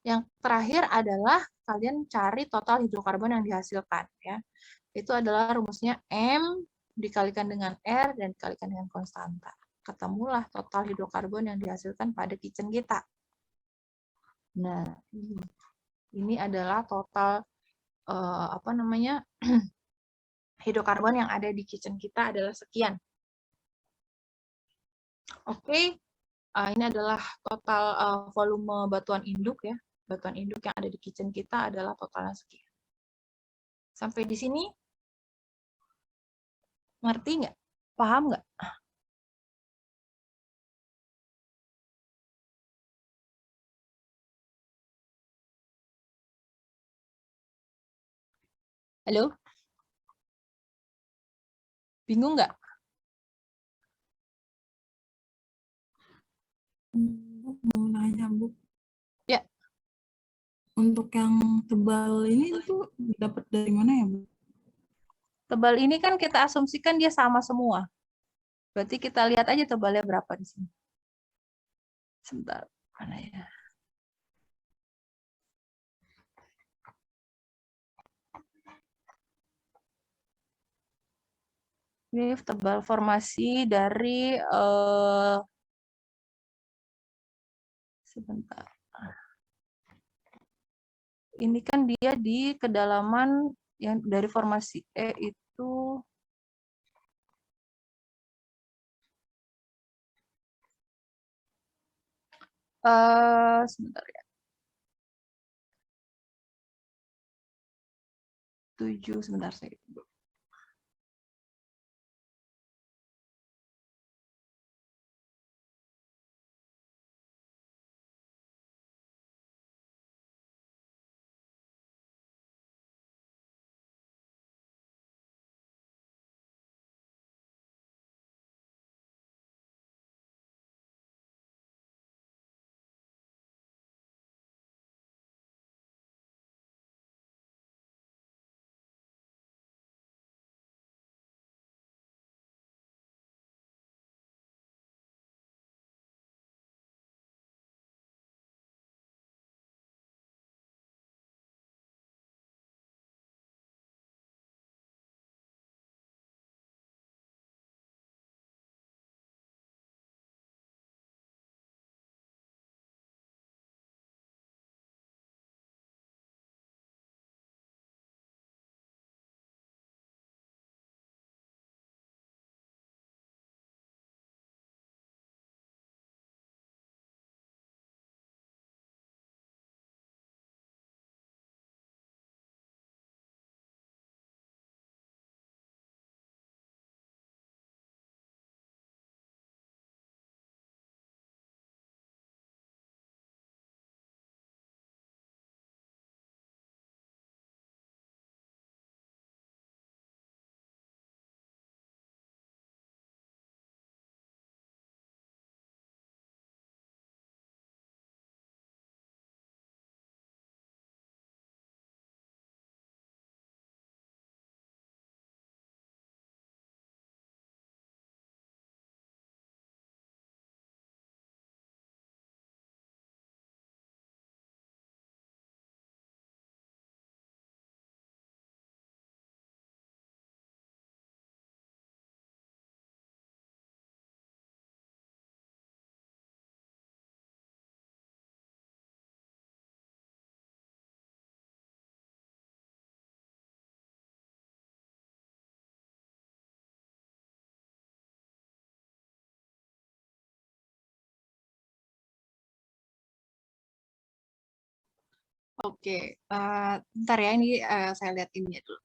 yang terakhir adalah kalian cari total hidrokarbon yang dihasilkan ya. Itu adalah rumusnya M dikalikan dengan R dan dikalikan dengan konstanta. Ketemulah total hidrokarbon yang dihasilkan pada kitchen kita. Nah, ini adalah total hidrokarbon yang ada di kitchen kita adalah sekian. Oke, ini adalah total volume batuan induk ya. Batuan induk yang ada di kitchen kita adalah totalnya sekian. Sampai di sini ngerti nggak? Paham nggak? Halo? Bingung nggak? Bu, mau nanya, Bu. Ya. Untuk yang tebal ini tuh dapat dari mana ya, Bu? Tebal ini kan kita asumsikan dia sama semua. Berarti kita lihat aja tebalnya berapa di sini. Sebentar, mana ya? Ini tebal formasi dari sebentar. Ini kan dia di kedalaman yang dari formasi E itu sebentar ya. 7, sebentar saya. Oke, bentar ya, ini saya lihat ini dulu.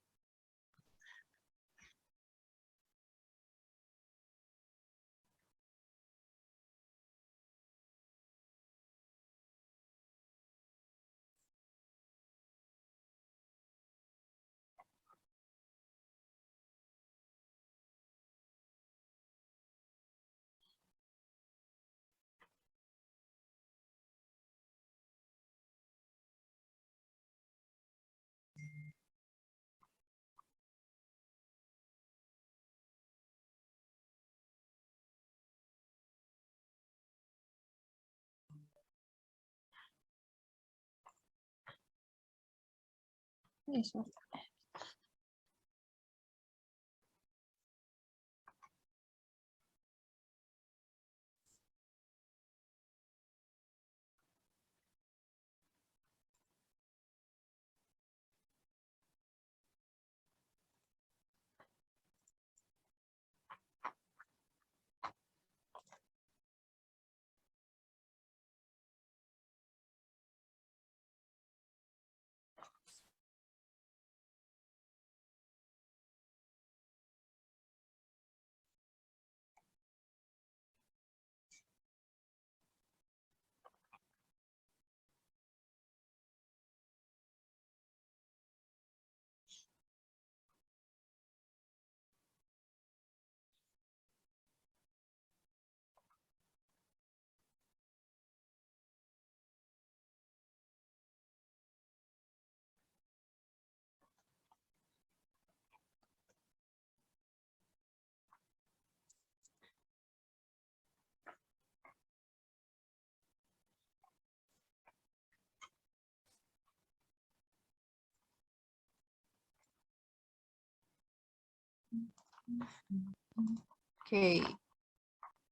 Oke.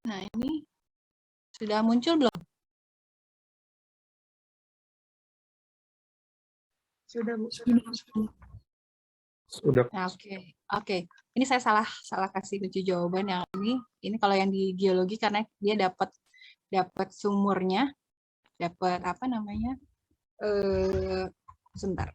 Nah, ini sudah muncul belum? Sudah, Bu. Sudah. Nah, oke. Ini saya salah kasih kunci jawaban yang ini. Ini kalau yang di geologi karena dia dapat sumurnya, dapat apa namanya? Sebentar.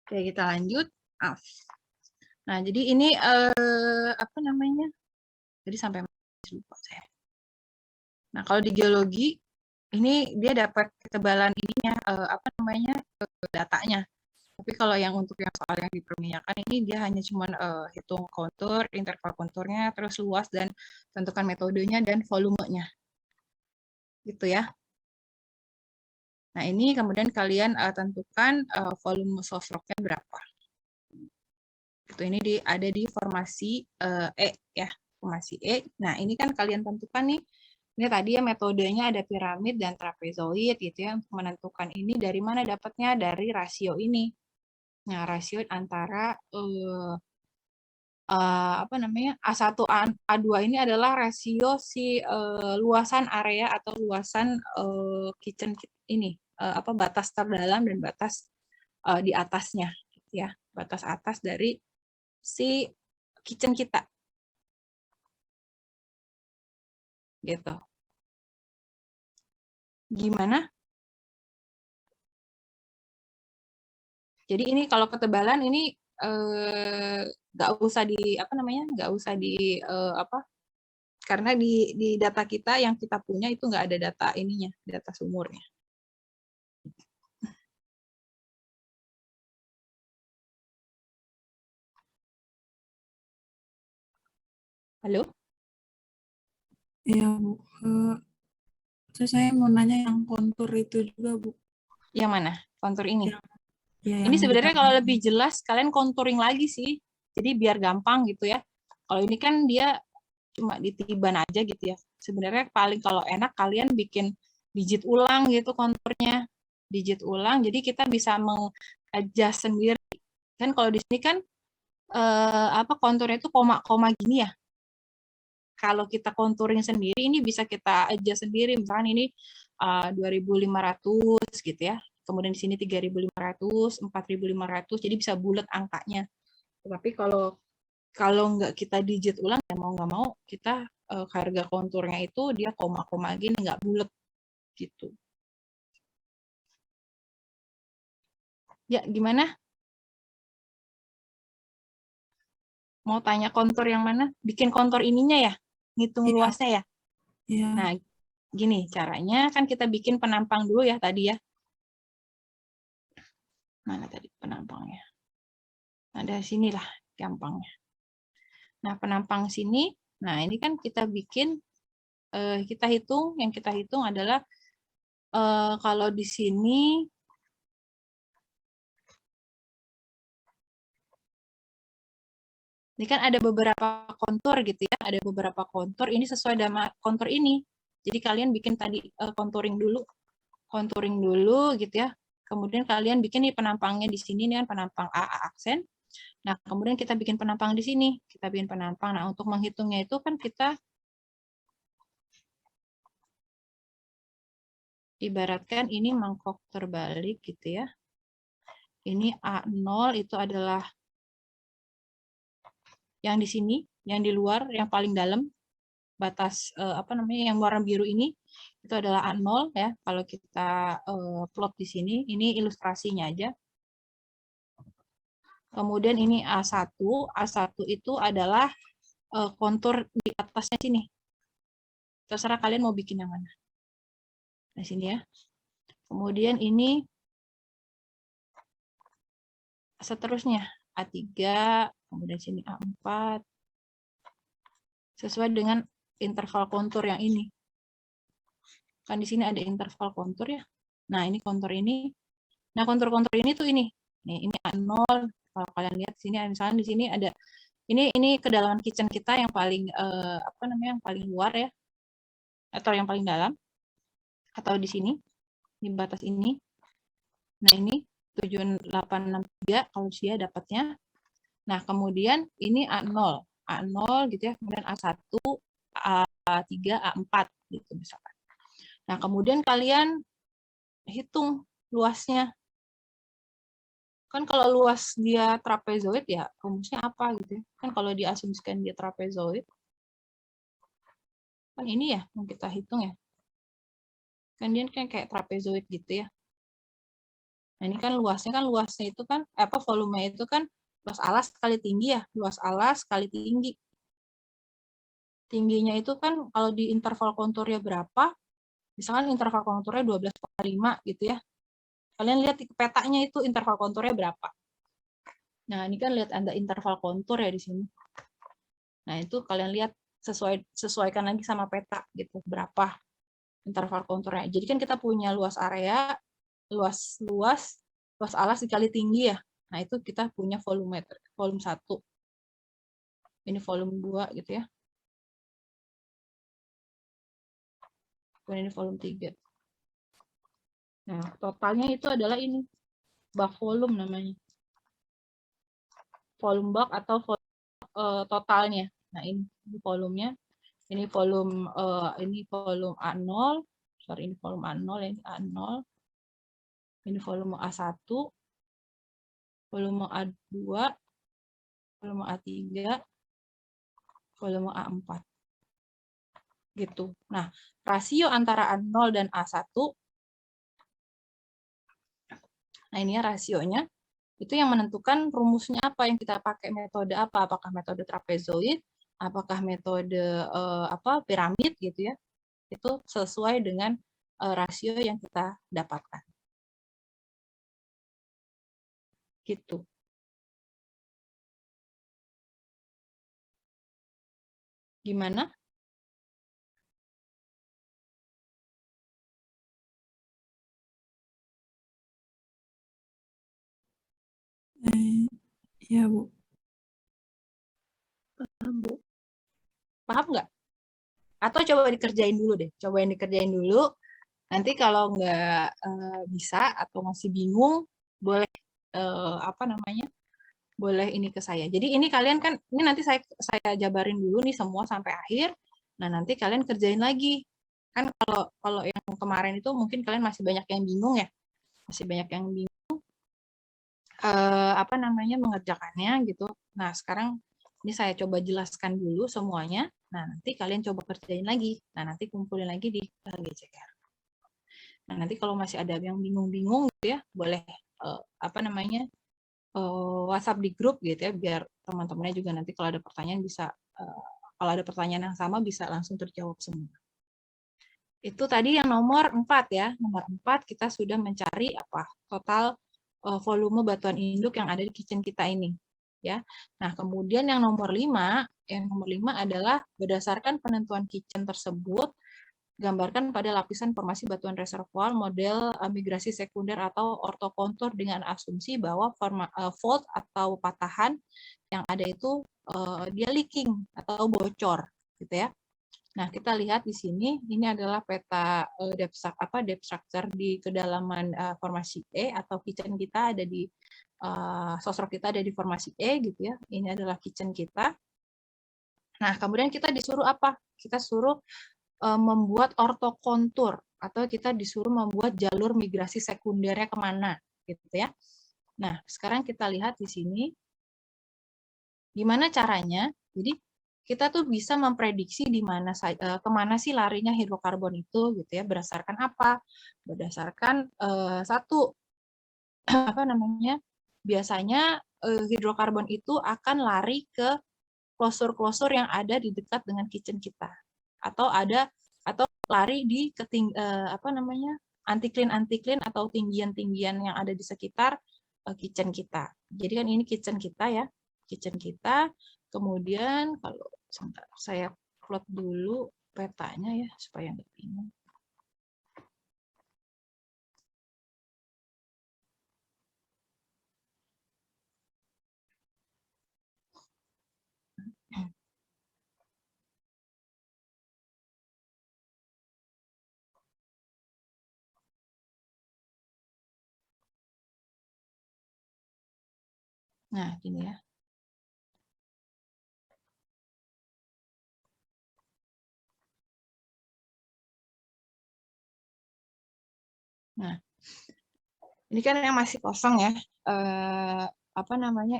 Oke, kita lanjut. Nah, jadi ini apa namanya? Jadi sampai lupa saya. Nah, kalau di geologi ini dia dapat ketebalan ininya apa namanya? Datanya. Tapi kalau yang untuk yang soal yang di perminyakan ini dia hanya cuman hitung kontur, interval konturnya, terus luas dan tentukan metodenya dan volumenya. Gitu ya. Nah, ini kemudian kalian tentukan volume source rock-nya berapa. Itu ini ada di formasi E ya, formasi E. Nah, ini kan kalian tentukan nih. Ini tadi ya metodenya ada piramid dan trapezoid gitu ya. Untuk menentukan ini dari mana dapatnya? Dari rasio ini. Nah, rasio antara apa namanya? A1 A2 ini adalah rasio si luasan area atau luasan kitchen ini apa batas terdalam dan batas di atasnya gitu ya. Batas atas dari si kitchen kita. Gitu. Gimana? Jadi ini kalau ketebalan ini nggak usah di apa namanya, nggak usah di apa, karena di data kita yang kita punya itu nggak ada data ininya, data sumurnya. Halo? Iya, Bu. Terus saya mau nanya yang kontur itu juga, Bu. Yang mana? Kontur ini? Ya, Ini yang sebenarnya kita- kalau lebih jelas kalian contouring lagi sih. Jadi biar gampang gitu ya. Kalau ini kan dia cuma ditiban aja gitu ya. Sebenarnya paling kalau enak kalian bikin digit ulang gitu konturnya. Digit ulang jadi kita bisa mengadjust sendiri. Kan kalau di sini kan apa konturnya itu koma-koma gini ya. Kalau kita contouring sendiri ini bisa kita adjust sendiri. Misalkan ini 2.500 gitu ya. Kemudian di sini 3.500, 4.500, jadi bisa bulat angkanya. Tapi kalau nggak kita digit ulang, ya mau nggak mau kita harga konturnya itu dia koma-koma gini, nggak bulat gitu. Ya, gimana? Mau tanya kontur yang mana? Bikin kontur ininya ya? Ngitung Iya. luasnya ya? Iya. Nah, gini caranya kan kita bikin penampang dulu ya tadi ya. Mana tadi penampangnya? Ada sinilah gampangnya. Nah, penampang sini, nah ini kan kita bikin, kita hitung, yang kita hitung adalah kalau di sini, ini kan ada beberapa kontur gitu ya, ada beberapa kontur, ini sesuai sama kontur ini. Jadi kalian bikin tadi contouring dulu gitu ya. Kemudian kalian bikin nih penampangnya di sini, nih kan penampang A aksen. Nah, kemudian kita bikin penampang di sini. Kita bikin penampang. Nah, untuk menghitungnya itu kan kita ibaratkan ini mangkok terbalik gitu ya. Ini A0 itu adalah yang di sini, yang di luar, yang paling dalam, batas apa namanya, yang warna biru ini, itu adalah A0 ya. Kalau kita plot di sini, ini ilustrasinya aja. Kemudian ini A1, A1 itu adalah kontur di atasnya sini. Terserah kalian mau bikin yang mana. Di sini ya. Kemudian ini seterusnya A3, kemudian sini A4, sesuai dengan interval kontur yang ini. Kan di sini ada interval kontur ya. Nah, ini kontur ini. Nah, kontur-kontur ini tuh ini. Nih, ini A0. Kalau kalian lihat sini misalnya di sini ada ini kedalaman kitchen kita yang paling apa namanya, yang paling luar ya. Atau yang paling dalam. Atau di sini. Di batas ini. Nah, ini 7863 kalau dia dapatnya. Nah, kemudian ini A0. A0 gitu ya. Kemudian A1, A3, A4 gitu misalkan. Nah, kemudian kalian hitung luasnya. Kan kalau luas dia trapezoid ya, rumusnya apa gitu ya. Kan kalau diasumsikan dia trapezoid, kan ini ya yang kita hitung ya. Kan dia kan kayak trapezoid gitu ya. Nah, Nah, ini kan luasnya itu kan volume itu kan luas alas kali tinggi ya, luas alas kali tinggi. Tingginya itu kan kalau di interval konturnya berapa, misalkan interval konturnya 12,5 gitu ya. Kalian lihat di petanya itu interval konturnya berapa. Nah, ini kan lihat ada interval kontur ya di sini. Nah, itu kalian lihat sesuaikan lagi sama peta gitu, berapa interval konturnya. Jadi kan kita punya luas area, luas alas dikali tinggi ya. Nah, itu kita punya volume 1. Ini volume 2 gitu ya. Kemudian ini volume 3. Nah, totalnya itu adalah ini. Bak volume namanya. Volume bak atau totalnya. Nah, ini volumenya. Ini volume A0. Sorry, ini volume A0 ya, ini A0. Ini volume A1. Volume A2. Volume A3. Volume A4. Gitu. Nah, rasio antara A0 dan A1. Nah, ini ya rasionya. Itu yang menentukan rumusnya apa yang kita pakai, metode apa, apakah metode trapezoid, apakah metode piramid gitu ya. Itu sesuai dengan rasio yang kita dapatkan. Gitu. Gimana? Iya, Bu. Paham, Bu. Paham nggak? Atau coba dikerjain dulu deh. Cobain dikerjain dulu. Nanti kalau nggak bisa atau masih bingung, boleh boleh ini ke saya. Jadi ini kalian kan, ini nanti saya jabarin dulu nih semua sampai akhir. Nah, nanti kalian kerjain lagi. Kan kalau yang kemarin itu mungkin kalian masih banyak yang bingung ya. Masih banyak yang bingung mengerjakannya gitu. Nah, sekarang ini saya coba jelaskan dulu semuanya. Nah, nanti kalian coba kerjain lagi. Nah, nanti kumpulin lagi di GCR. Nah, nanti kalau masih ada yang bingung-bingung gitu ya, boleh WhatsApp di grup gitu ya, biar teman-temannya juga nanti kalau ada pertanyaan bisa, kalau ada pertanyaan yang sama bisa langsung terjawab semua. Itu tadi yang nomor 4 ya. Nomor 4 kita sudah mencari total volume batuan induk yang ada di kitchen kita ini. Ya. Nah, kemudian yang nomor 5 adalah berdasarkan penentuan kitchen tersebut, gambarkan pada lapisan formasi batuan reservoir model migrasi sekunder atau ortokontur dengan asumsi bahwa fault atau patahan yang ada itu dia leaking atau bocor gitu ya. Nah, kita lihat di sini, ini adalah peta depth structure di kedalaman formasi E, atau kitchen kita ada di, sosrok kita ada di formasi E gitu ya. Ini adalah kitchen kita. Nah, kemudian kita disuruh apa? Kita suruh membuat ortokontur, atau kita disuruh membuat jalur migrasi sekundernya kemana gitu ya. Nah, sekarang kita lihat di sini, gimana caranya. Jadi, kita tuh bisa memprediksi di mana kemana sih larinya hidrokarbon itu gitu ya, berdasarkan apa? Berdasarkan biasanya hidrokarbon itu akan lari ke klosur-klosur yang ada di dekat dengan kitchen kita, atau lari di antiklin atau tinggian-tinggian yang ada di sekitar kitchen kita. Jadi kan ini kitchen kita ya, kitchen kita. Kemudian kalau sebentar saya plot dulu petanya ya supaya nggak bingung. Nah, gini ya. Nah, ini kan yang masih kosong ya.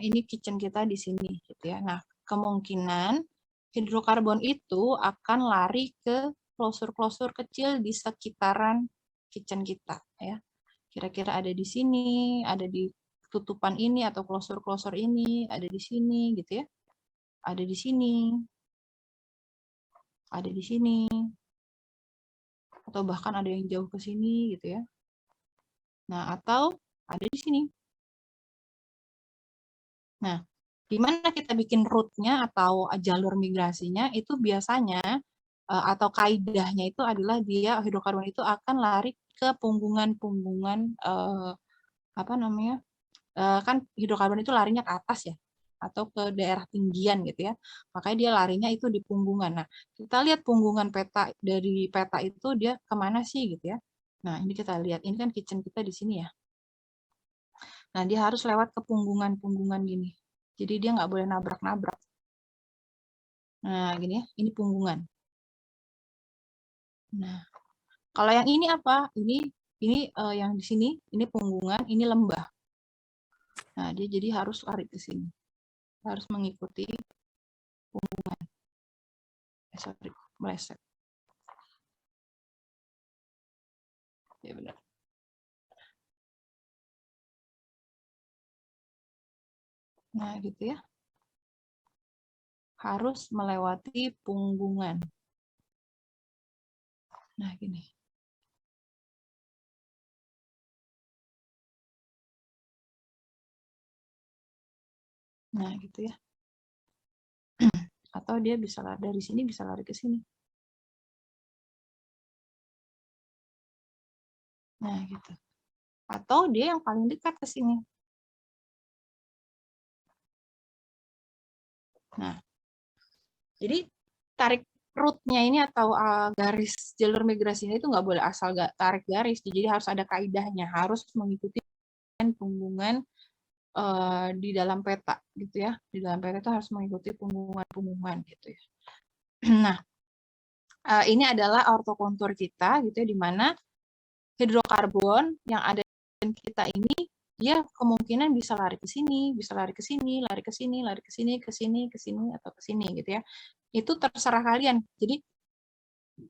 Ini kitchen kita di sini gitu ya. Nah, kemungkinan hidrokarbon itu akan lari ke klosur-klosur kecil di sekitaran kitchen kita ya. Kira-kira ada di sini, ada di tutupan ini atau klosur-klosur ini, ada di sini gitu ya. Ada di sini, ada di sini, atau bahkan ada yang jauh ke sini gitu ya. Nah, atau ada di sini. Nah, di mana kita bikin route-nya atau jalur migrasinya itu biasanya atau kaidahnya itu adalah dia hidrokarbon itu akan lari ke punggungan-punggungan apa namanya? Kan hidrokarbon itu larinya ke atas ya atau ke daerah tinggian gitu ya. Makanya dia larinya itu di punggungan. Nah, kita lihat punggungan peta dari peta itu dia kemana sih gitu ya. Nah, ini kita lihat. Ini kan kitchen kita di sini ya. Nah, dia harus lewat ke punggungan-punggungan gini. Jadi dia nggak boleh nabrak-nabrak. Nah, gini ya. Ini punggungan. Nah, kalau yang ini apa? Ini yang di sini, ini punggungan, ini lembah. Nah, dia jadi harus lari ke sini. Harus mengikuti punggungan. Sorry, meleset. Ya benar. Nah, gitu ya. Harus melewati punggungan. Nah, gini. Nah, gitu ya. Atau dia bisa dari sini bisa lari ke sini. Nah, gitu. Atau dia yang paling dekat ke sini. Nah, jadi tarik root-nya ini atau garis jalur migrasinya itu nggak boleh asal tarik garis. Jadi harus ada kaidahnya, harus mengikuti punggungan di dalam peta gitu ya. Di dalam peta itu harus mengikuti punggungan-punggungan gitu ya. Nah, ini adalah ortokontur kita gitu ya, di mana hidrokarbon yang ada di kita ini dia kemungkinan bisa lari ke sini, bisa lari ke sini, lari ke sini, lari ke sini, ke sini, ke sini atau ke sini gitu ya. Itu terserah kalian. Jadi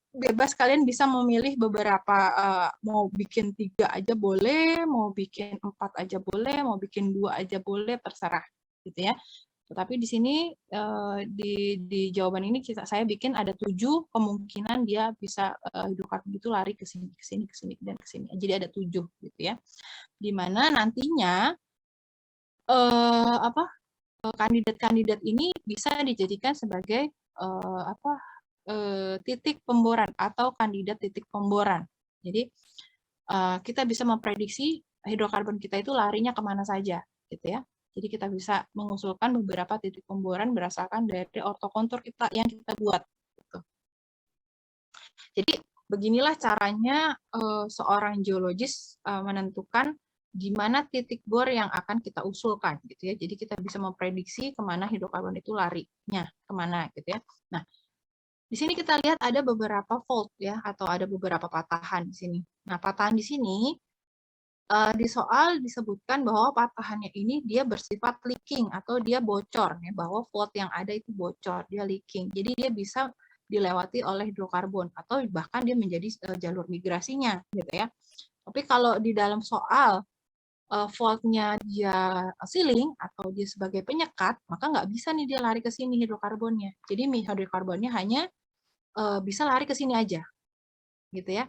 bebas kalian bisa memilih beberapa, mau bikin 3 aja boleh, mau bikin 4 aja boleh, mau bikin 2 aja boleh, terserah gitu ya. Tetapi di sini di jawaban ini saya bikin ada 7 kemungkinan dia bisa hidrokarbon itu lari ke sini, ke sini, ke sini dan ke sini. Jadi ada 7 gitu ya. Di mana nantinya kandidat-kandidat ini bisa dijadikan sebagai titik pemboran atau kandidat titik pemboran. Jadi kita bisa memprediksi hidrokarbon kita itu larinya kemana saja, gitu ya. Jadi kita bisa mengusulkan beberapa titik pemboran berdasarkan dari ortokontur kita yang kita buat. Gitu. Jadi beginilah caranya seorang geologis menentukan di mana titik bor yang akan kita usulkan, gitu ya. Jadi kita bisa memprediksi kemana hidrokarbon itu larinya, kemana, gitu ya. Nah, di sini kita lihat ada beberapa fault ya, atau ada beberapa patahan di sini. Nah, patahan di sini di soal disebutkan bahwa patahannya ini dia bersifat leaking atau dia bocor ya, bahwa fault yang ada itu bocor, dia leaking. Jadi dia bisa dilewati oleh hidrokarbon atau bahkan dia menjadi jalur migrasinya gitu ya. Tapi kalau di dalam soal fault-nya dia sealing atau dia sebagai penyekat, maka nggak bisa nih dia lari ke sini hidrokarbonnya. Jadi hidrokarbonnya hanya bisa lari ke sini aja, gitu ya.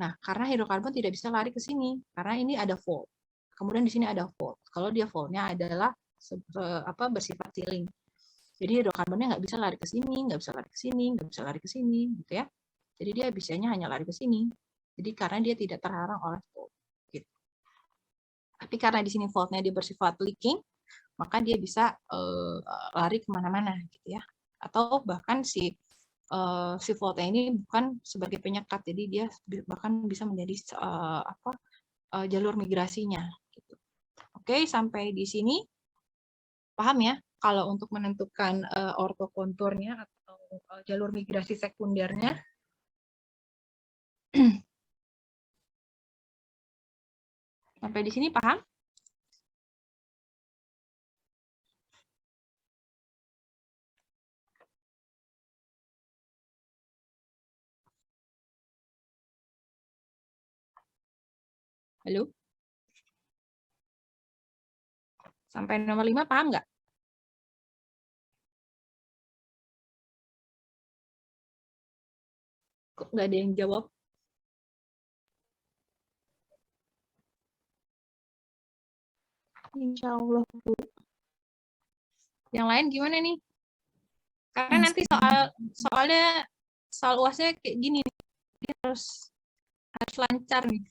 Nah, karena hidrokarbon tidak bisa lari ke sini, karena ini ada fault. Kemudian di sini ada fault. Kalau dia fault-nya adalah bersifat sealing. Jadi hidrokarbonnya nggak bisa lari ke sini, nggak bisa lari ke sini, nggak bisa lari ke sini, gitu ya. Jadi dia bisanya hanya lari ke sini. Jadi karena dia tidak terhalang oleh fault. Gitu. Tapi karena di sini fault-nya dia bersifat leaking, maka dia bisa lari kemana-mana, gitu ya. Atau bahkan si volta ini bukan sebagai penyekat, jadi dia bahkan bisa menjadi jalur migrasinya. Gitu. Oke, sampai di sini paham ya? Kalau untuk menentukan ortokonturnya atau jalur migrasi sekundernya. Sampai di sini paham? Halo? Sampai nomor 5 paham nggak? Kok nggak ada yang jawab? Insya Allah, Bu. Yang lain gimana nih? Karena Yang nanti soal UASnya kayak gini nih. Dia harus lancar nih.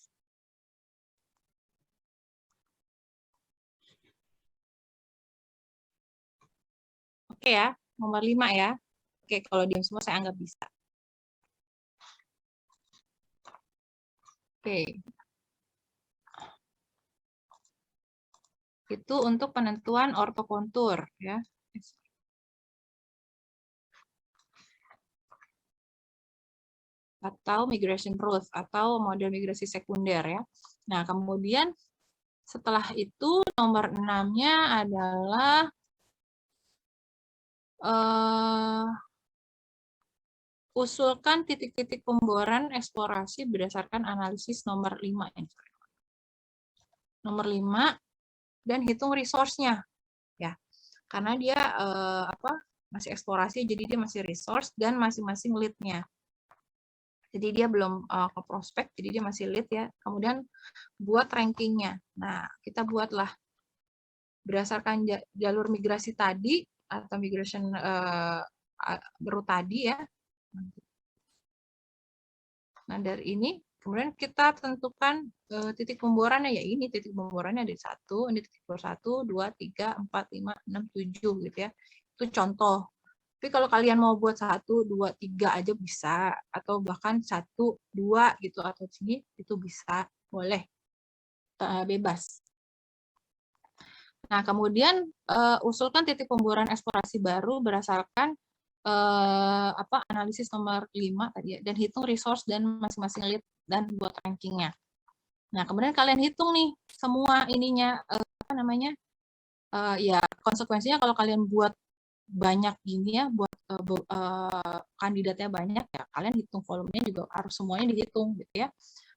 Oke ya, nomor 5 ya. Oke, kalau diam semua saya anggap bisa. Oke. Itu untuk penentuan ortokontur ya. Atau migration route atau model migrasi sekunder ya. Nah, kemudian setelah itu nomor 6-nya adalah usulkan titik-titik pemboran eksplorasi berdasarkan analisis nomor 5 ini. Nomor 5 dan hitung resource-nya ya. Karena dia masih eksplorasi, jadi dia masih resource dan masing-masing lead-nya. Jadi dia belum ke prospek, jadi dia masih lead ya. Kemudian buat rankingnya. Nah, kita buatlah berdasarkan jalur migrasi tadi atau migration route tadi ya. Nah, dari ini kemudian kita tentukan titik pemborannya, ya ini titik pemborannya ada 1, ini titik pembor 1, 2, 3, 4, 5, 6, 7 gitu ya. Itu contoh. Tapi kalau kalian mau buat 1, 2, 3 aja bisa, atau bahkan 1, 2 gitu atau sini itu bisa, boleh, bebas. Nah, kemudian usulkan titik pemboran eksplorasi baru berdasarkan analisis nomor 5 tadi ya, dan hitung resource dan masing-masing lead dan buat rankingnya. Nah, kemudian kalian hitung nih semua ininya ya konsekuensinya kalau kalian buat banyak gini ya, buat kandidatnya banyak ya, kalian hitung volumenya juga harus semuanya dihitung gitu ya.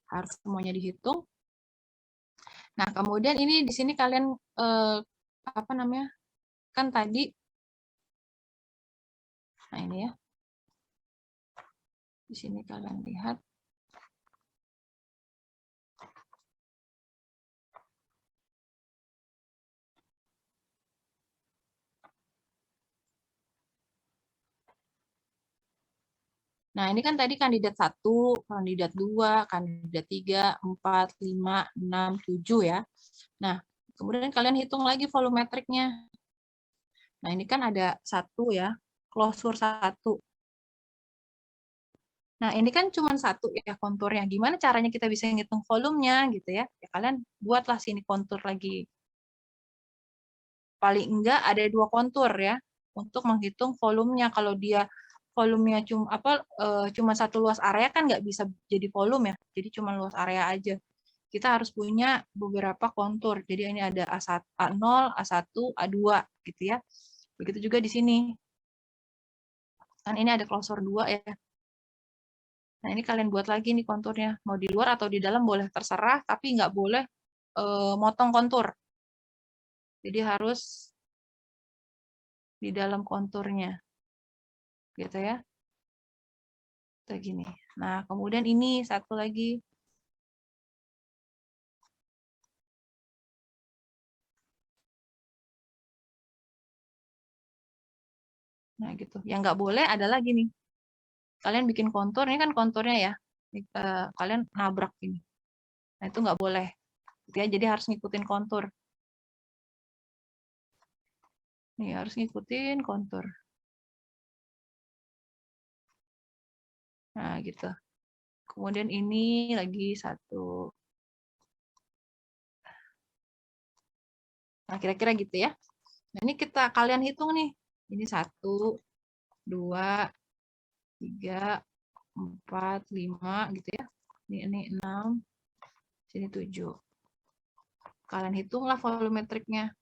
Harus semuanya dihitung. Nah, kemudian ini di sini kalian kan tadi nah ini ya. Di sini kalian lihat nah, ini kan tadi kandidat 1, kandidat 2, kandidat 3, 4, 5, 6, 7 ya. Nah, kemudian kalian hitung lagi volumetriknya. Nah, ini kan ada 1 ya, closure 1. Nah, ini kan cuma 1 ya konturnya. Gimana caranya kita bisa ngitung volumenya gitu ya? Ya kalian buatlah sini kontur lagi. Paling enggak ada 2 kontur ya untuk menghitung volumenya. Kalau dia volumenya cuma 1 luas area kan nggak bisa jadi volume ya. Jadi cuma luas area aja. Kita harus punya beberapa kontur. Jadi ini ada A1, A0, A1, A2 gitu ya. Begitu juga di sini. Kan ini ada closure 2 ya. Nah, ini kalian buat lagi nih konturnya. Mau di luar atau di dalam boleh terserah, tapi nggak boleh motong kontur. Jadi harus di dalam konturnya. Gitu ya. Kayak gini. Nah, kemudian ini satu lagi. Nah, gitu. Yang nggak boleh adalah gini. Kalian bikin kontur, ini kan konturnya ya. Kalian nabrak ini. Nah, itu nggak boleh. Gitu ya, jadi harus ngikutin kontur. Nih, harus ngikutin kontur. Nah, gitu. Kemudian ini lagi 1. Nah, kira-kira gitu ya. Nah, ini kalian hitung nih. Ini 1, 2, 3, 4, 5 gitu ya. Ini 6, sini 7. Kalian hitunglah volumetriknya.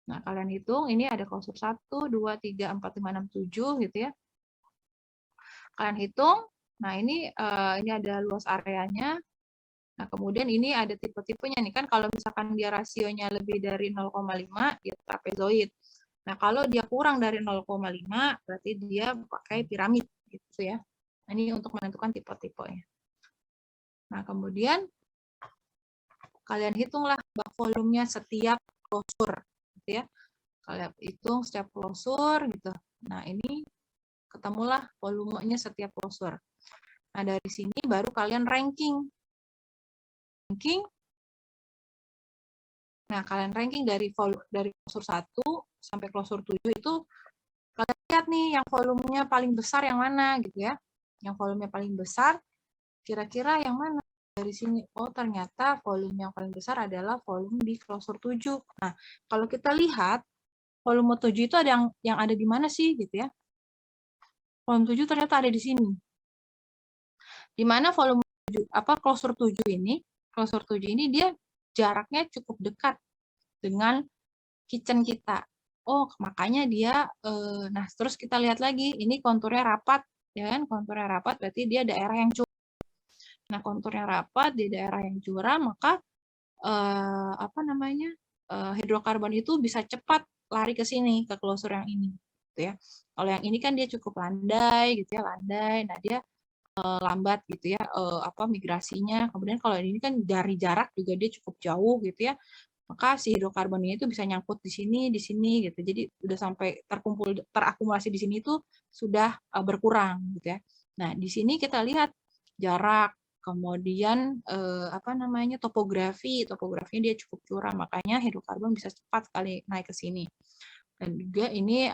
Nah, kalian hitung, ini ada closure 1, 2, 3, 4, 5, 6, 7 gitu ya. Kalian hitung, nah ini ada luas areanya, Nah, kemudian ini ada tipe-tipenya nih kan, kalau misalkan dia rasionya lebih dari 0,5, dia trapezoid. Nah, kalau dia kurang dari 0,5, berarti dia pakai piramid gitu ya. Nah, ini untuk menentukan tipe-tipenya. Nah, kemudian kalian hitunglah volumenya setiap klosur gitu ya. Kalian hitung setiap klosur gitu. Nah, ini ketemulah volumenya setiap klosur. Nah, dari sini baru kalian ranking. Nah, kalian ranking dari klosur 1 sampai klosur 7 itu kalian lihat nih yang volumenya paling besar yang mana gitu ya. Yang volumenya paling besar kira-kira yang mana? Dari sini, oh ternyata volume yang paling besar adalah volume di klosur 7. Nah, kalau kita lihat volume 7 itu ada yang ada di mana sih gitu ya. Volume 7 ternyata ada di sini. Di mana volume 7 klosur 7 ini dia jaraknya cukup dekat dengan kitchen kita. Oh, makanya dia nah terus kita lihat lagi, ini konturnya rapat ya kan, konturnya rapat berarti dia daerah yang curam. Nah, konturnya rapat di daerah yang curam, maka hidrokarbon itu bisa cepat lari ke sini, ke klosur yang ini gitu ya. Kalau yang ini kan dia cukup landai gitu ya, landai. Nah, dia lambat gitu ya migrasinya. Kemudian kalau ini kan dari jarak juga dia cukup jauh gitu ya. Maka si hidrokarbon ini itu bisa nyangkut di sini gitu. Jadi udah sampai terakumulasi di sini itu sudah berkurang gitu ya. Nah, di sini kita lihat jarak, kemudian topografinya dia cukup curam, makanya hidrokarbon bisa cepat sekali naik ke sini. Dan juga ini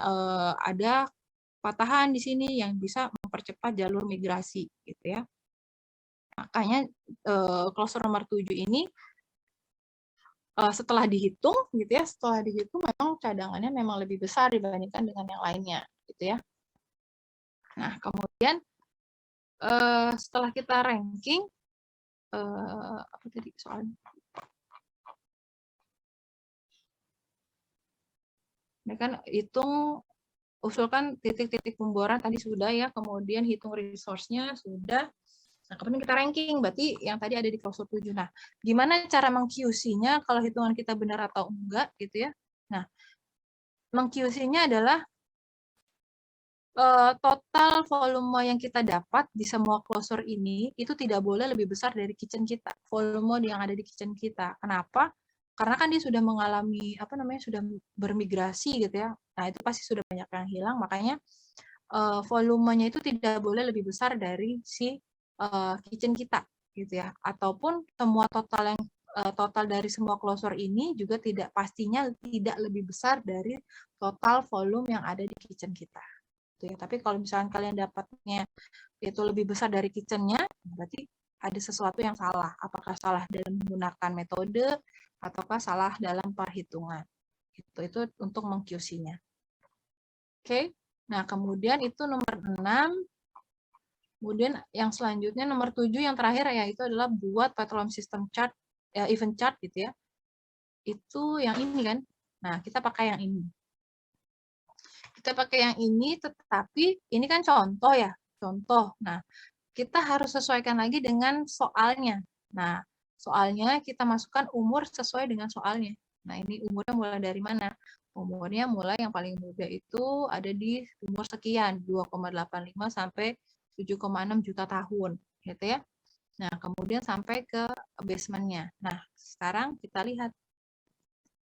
ada patahan di sini yang bisa mempercepat jalur migrasi gitu ya. Makanya klosur nomor 7 ini setelah dihitung gitu ya, memang cadangannya memang lebih besar dibandingkan dengan yang lainnya gitu ya. Nah, kemudian setelah kita ranking apa tadi soalnya? Ini kan usulkan titik-titik pemboran tadi sudah ya, kemudian hitung resource-nya sudah. Nah, kemudian kita ranking, berarti yang tadi ada di klosur 7. Nah, gimana cara meng-QC-nya kalau hitungan kita benar atau enggak gitu ya. Nah, meng-QC-nya adalah total volume yang kita dapat di semua klosur ini itu tidak boleh lebih besar dari kitchen kita, volume yang ada di kitchen kita. Kenapa? Karena kan dia sudah mengalami sudah bermigrasi gitu ya. Nah, itu pasti sudah banyak yang hilang, makanya volumenya itu tidak boleh lebih besar dari si kitchen kita gitu ya. Ataupun semua total dari semua klosur ini juga pastinya tidak lebih besar dari total volume yang ada di kitchen kita. Ya. Tapi kalau misalnya kalian dapatnya itu lebih besar dari kitchen-nya, berarti ada sesuatu yang salah. Apakah salah dalam menggunakan metode ataukah salah dalam perhitungan. Itu untuk meng-QC-nya. Oke. Nah, kemudian itu nomor 6. Kemudian yang selanjutnya nomor 7 yang terakhir yaitu adalah buat petroleum system chart, event chart gitu ya. Itu yang ini kan. Nah, kita pakai yang ini. Kita pakai yang ini, tetapi ini kan contoh ya, contoh. Nah, kita harus sesuaikan lagi dengan soalnya. Nah, soalnya kita masukkan umur sesuai dengan soalnya. Nah, ini umurnya mulai dari mana? Umurnya mulai yang paling muda itu ada di umur sekian, 2,85 sampai 7,6 juta tahun, gitu ya. Nah, kemudian sampai ke basement-nya. Nah, sekarang kita lihat.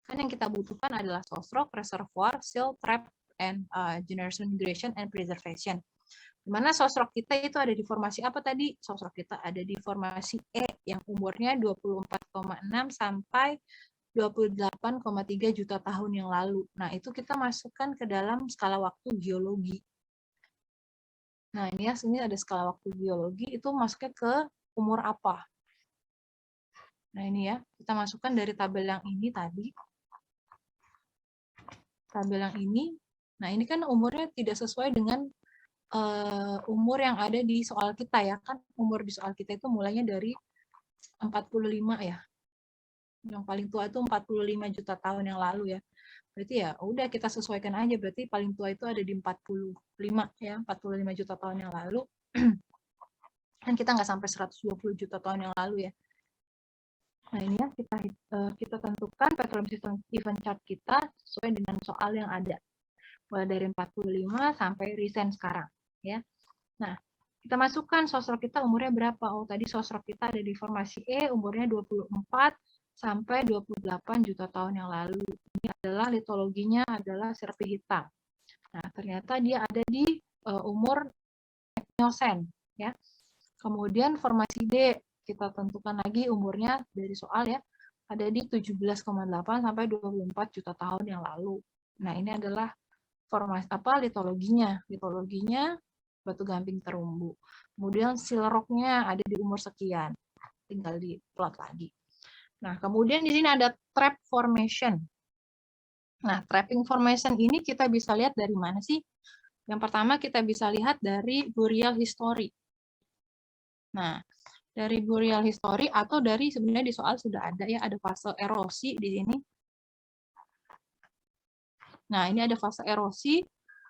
Kan yang kita butuhkan adalah source rock, reservoir, seal, trap, and generation, migration, and preservation. Dimana source rock kita itu ada di formasi apa tadi? Source rock kita ada di formasi E yang umurnya 24,6 sampai 28,3 juta tahun yang lalu. Nah, itu kita masukkan ke dalam skala waktu geologi. Nah, ini ya, sini ada skala waktu geologi, itu masuknya ke umur apa? Nah, ini ya, kita masukkan dari tabel yang ini tadi. Tabel yang ini. Nah, ini kan umurnya tidak sesuai dengan umur yang ada di soal kita ya. Kan umur di soal kita itu mulainya dari 45 ya. Yang paling tua itu 45 juta tahun yang lalu ya. Berarti ya udah kita sesuaikan aja, berarti paling tua itu ada di 45 ya, 45 juta tahun yang lalu. Kan kita nggak sampai 120 juta tahun yang lalu ya. Nah, ini ya kita tentukan petroleum system event chart kita sesuai dengan soal yang ada. Mulai dari 45 sampai recent sekarang, ya. Nah, kita masukkan sosrok kita umurnya berapa? Oh, tadi sosrok kita ada di formasi E, umurnya 24 sampai 28 juta tahun yang lalu. Ini adalah litologinya adalah serpi hitam. Nah, ternyata dia ada di umur Miocene, ya. Kemudian formasi D, kita tentukan lagi umurnya dari soal ya, ada di 17,8 sampai 24 juta tahun yang lalu. Nah, ini adalah formasi litologinya. Litologinya batu gamping terumbu. Kemudian seal rock-nya ada di umur sekian. Tinggal di plot lagi. Nah, kemudian di sini ada trap formation. Nah, trapping formation ini kita bisa lihat dari mana sih? Yang pertama kita bisa lihat dari burial history. Nah, dari burial history atau dari sebenarnya di soal sudah ada ya, ada fase erosi di sini. Nah, ini ada fase erosi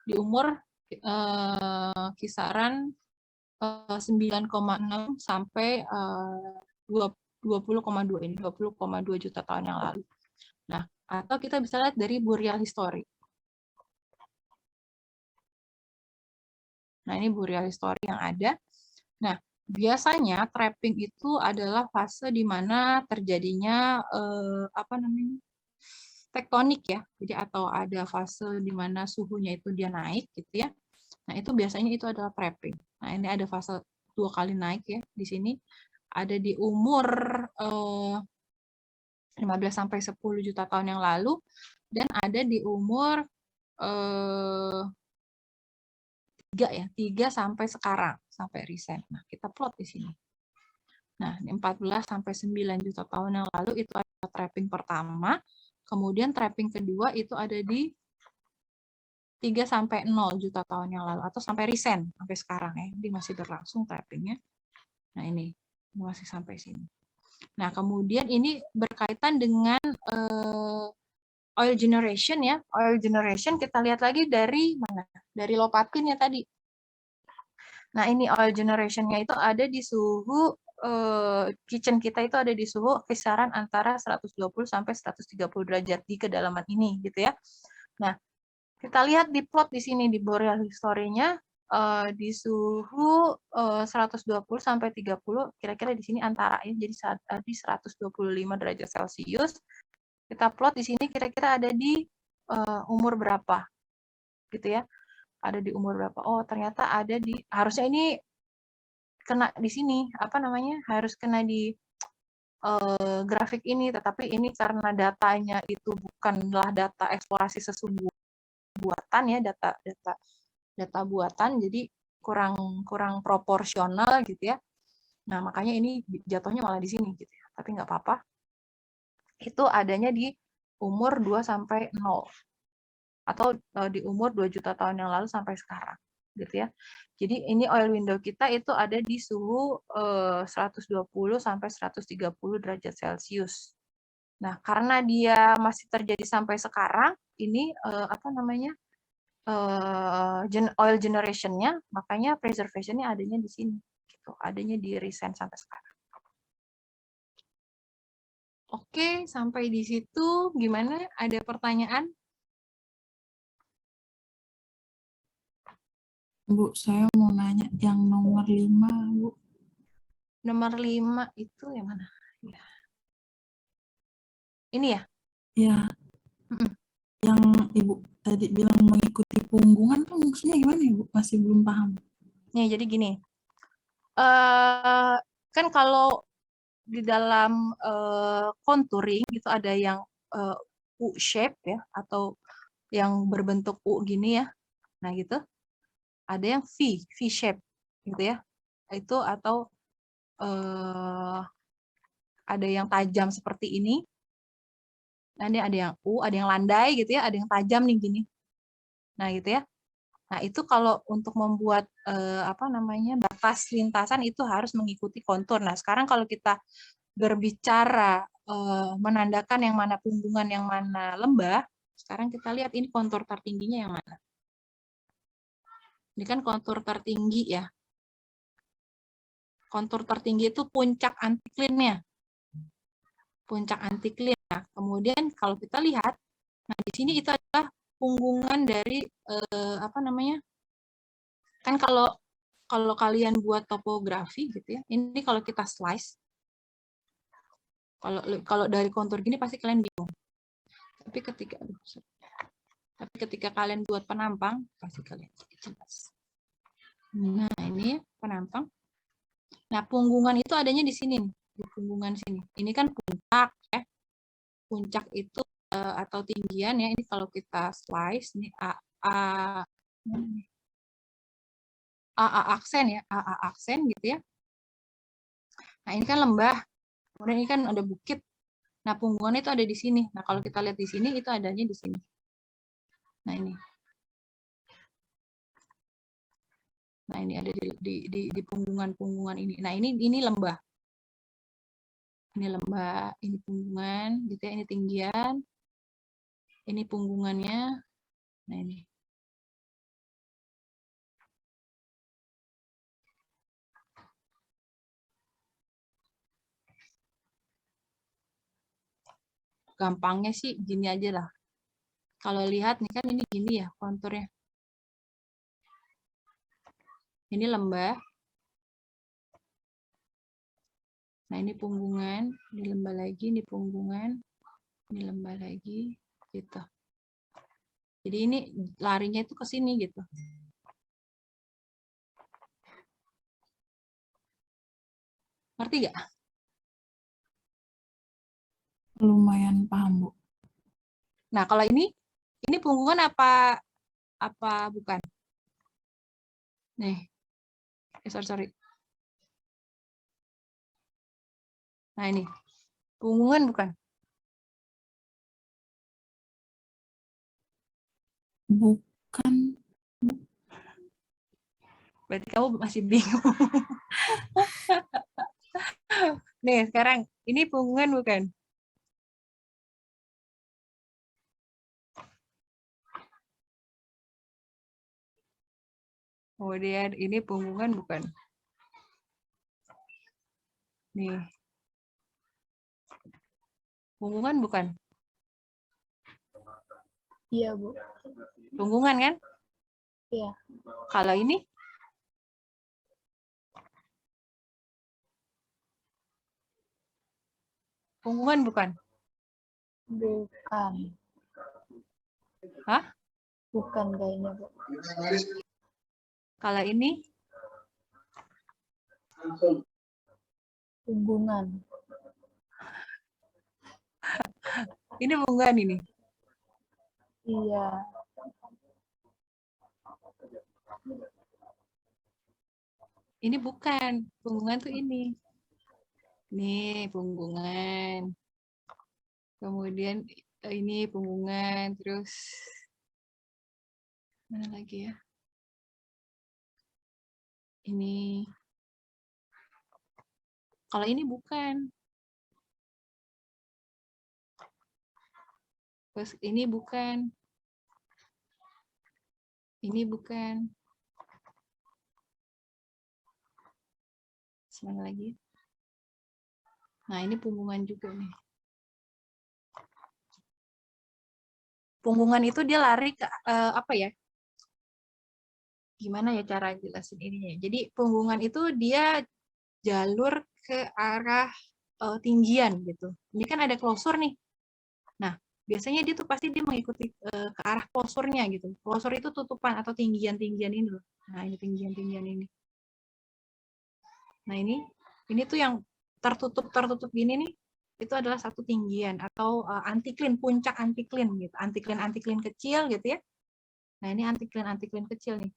di umur kisaran 9,6 sampai 20,2 ini 20,2 juta tahun yang lalu. Nah, atau kita bisa lihat dari burial history. Nah, ini burial history yang ada. Nah, biasanya trapping itu adalah fase di mana terjadinya tektonik ya. Jadi atau ada fase di mana suhunya itu dia naik gitu ya. Nah, itu biasanya itu adalah trapping. Nah, ini ada fase 2 kali naik ya di sini. Ada di umur 15 sampai 10 juta tahun yang lalu dan ada di umur 3 sampai sekarang, sampai recent. Nah, kita plot di sini. Nah, 14 sampai 9 juta tahun yang lalu itu ada trapping pertama, kemudian trapping kedua itu ada di 3 sampai 0 juta tahun yang lalu atau sampai recent sampai sekarang ya. Jadi masih berlangsung trappingnya. Nah, ini masih sampai sini. Nah, kemudian ini berkaitan dengan oil generation ya. Oil generation kita lihat lagi dari mana? Dari lopatin ya tadi. Nah, ini oil generation-nya itu ada di suhu kitchen kita itu ada di suhu kisaran antara 120 sampai 130 derajat di kedalaman ini gitu ya. Nah, kita lihat di plot di sini di boreal history-nya di suhu 120 sampai 30 kira-kira di sini antara ya, jadi di 125 derajat Celcius. Kita plot di sini kira-kira ada di umur berapa gitu ya. Ada di umur berapa? Oh, ternyata ada di harusnya ini kena di sini harus kena di grafik ini, tetapi ini karena datanya itu bukanlah data eksplorasi sesungguhnya buatan ya, data buatan, jadi kurang proporsional gitu ya. Nah, makanya ini jatuhnya malah di sini gitu ya. Tapi nggak apa-apa. Itu adanya di umur 2 sampai 0 atau di umur 2 juta tahun yang lalu sampai sekarang gitu ya. Jadi ini oil window kita itu ada di suhu 120 sampai 130 derajat Celcius. Nah, karena dia masih terjadi sampai sekarang, ini oil generation-nya, makanya preservation-nya adanya di sini. Gitu. Adanya di recent sampai sekarang. Oke, sampai di situ gimana? Ada pertanyaan? Bu, saya mau nanya yang nomor 5, Bu. Nomor 5 itu yang mana? Ya. Ini ya? Ya. Yang Ibu tadi bilang mengikuti punggungan tuh maksudnya gimana ya, Bu? Masih belum paham. Nih, jadi gini. Kan kalau di dalam contouring itu ada yang U shape ya, atau yang berbentuk U gini ya. Nah, gitu. Ada yang V shape gitu ya. Itu atau ada yang tajam seperti ini. Nah, ini ada yang U, ada yang landai gitu ya, ada yang tajam nih gini. Nah, gitu ya. Nah, itu kalau untuk membuat batas lintasan itu harus mengikuti kontur. Nah, sekarang kalau kita berbicara menandakan yang mana punggungan, yang mana lembah, sekarang kita lihat ini kontur tertingginya yang mana. Ini kan kontur tertinggi ya. Kontur tertinggi itu puncak antiklinnya. puncak anti clean. Nah, kemudian kalau kita lihat, nah di sini itu adalah punggungan dari apa namanya? Kan kalau kalian buat topografi gitu ya, ini kalau kita slice, kalau dari kontur gini pasti kalian bingung. Tapi ketika kalian buat penampang, pasti kalian jelas. Nah, ini penampang. Nah, punggungan itu adanya di sini, di punggungan sini. Ini kan puncak ya. Puncak itu atau tinggian ya. Ini kalau kita slice ini AA aksen ya, AA aksen gitu ya. Nah, ini kan lembah. Kemudian ini kan ada bukit. Nah, punggungan itu ada di sini. Nah, kalau kita lihat di sini itu adanya di sini. Nah, ini. Nah, ini ada di punggungan-punggungan ini. Nah, ini lembah. Ini lembah, ini punggungan, gitu ya. Ini tinggian. Ini punggungannya. Nah, ini. Gampangnya sih gini aja lah. Kalau lihat nih kan ini gini ya konturnya. Ini lembah. Nah, ini punggungan, ini lembah lagi, ini punggungan, ini lembah lagi, gitu. Jadi ini larinya itu ke sini gitu. Ngerti gak? Lumayan paham, Bu. Nah, kalau ini punggungan apa bukan? Nih. Sorry. Nah, ini. Punggungan bukan? Bukan. Berarti kamu masih bingung. Nih, sekarang ini punggungan bukan? Kemudian ini punggungan bukan? Nih. Punggungan bukan? Iya, Bu. Punggungan kan? Iya. Kalau ini? Punggungan bukan? Bukan. Hah? Bukan kayaknya, Bu. Kalau ini? Punggungan. Ini punggungan ini? Iya. Ini bukan. Punggungan tuh ini. Nih, punggungan. Kemudian ini punggungan. Terus mana lagi ya? Ini. Kalau ini bukan. Terus ini bukan. Ini bukan. Mana lagi? Nah, ini punggungan juga nih. Punggungan itu dia lari ke apa ya? Gimana ya cara jelasin ininya? Jadi punggungan itu dia jalur ke arah tinggian gitu. Ini kan ada klosur nih. Nah, biasanya dia tuh pasti dia mengikuti ke arah klosurnya gitu. Klosur itu tutupan atau tinggian-tinggian ini loh. Nah, ini tinggian-tinggian ini. Nah, ini tuh yang tertutup gini nih. Itu adalah satu tinggian atau antiklin, puncak antiklin gitu. Antiklin kecil gitu ya. Nah, ini antiklin kecil nih.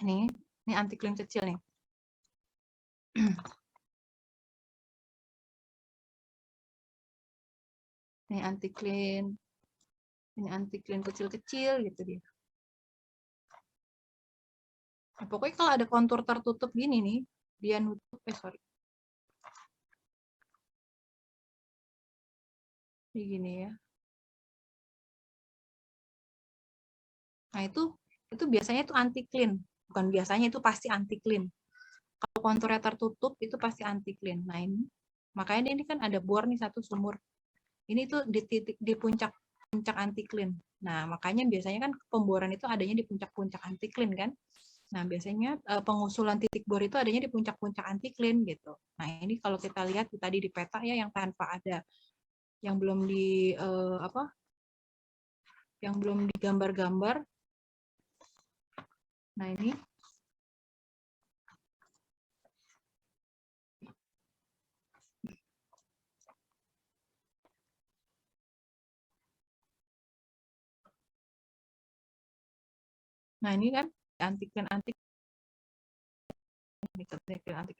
Ini antiklin kecil nih. Ini antiklin kecil-kecil gitu dia. Nah, pokoknya kalau ada kontur tertutup gini nih, dia nutup, gini ya. Nah, itu biasanya itu antiklin. Bukan biasanya, itu pasti antiklin. Kalau konturnya tertutup, itu pasti antiklin. Nah, ini Makanya ini kan ada bor nih satu sumur. Ini tuh di titik di puncak antiklin. Nah, makanya biasanya kan pemboran itu adanya di puncak-puncak antiklin kan. Nah, biasanya pengusulan titik bor itu adanya di puncak-puncak antiklin gitu. Nah, ini kalau kita lihat tadi di peta ya yang tanpa ada yang belum di yang belum digambar-gambar. Nah, ini kan antiklin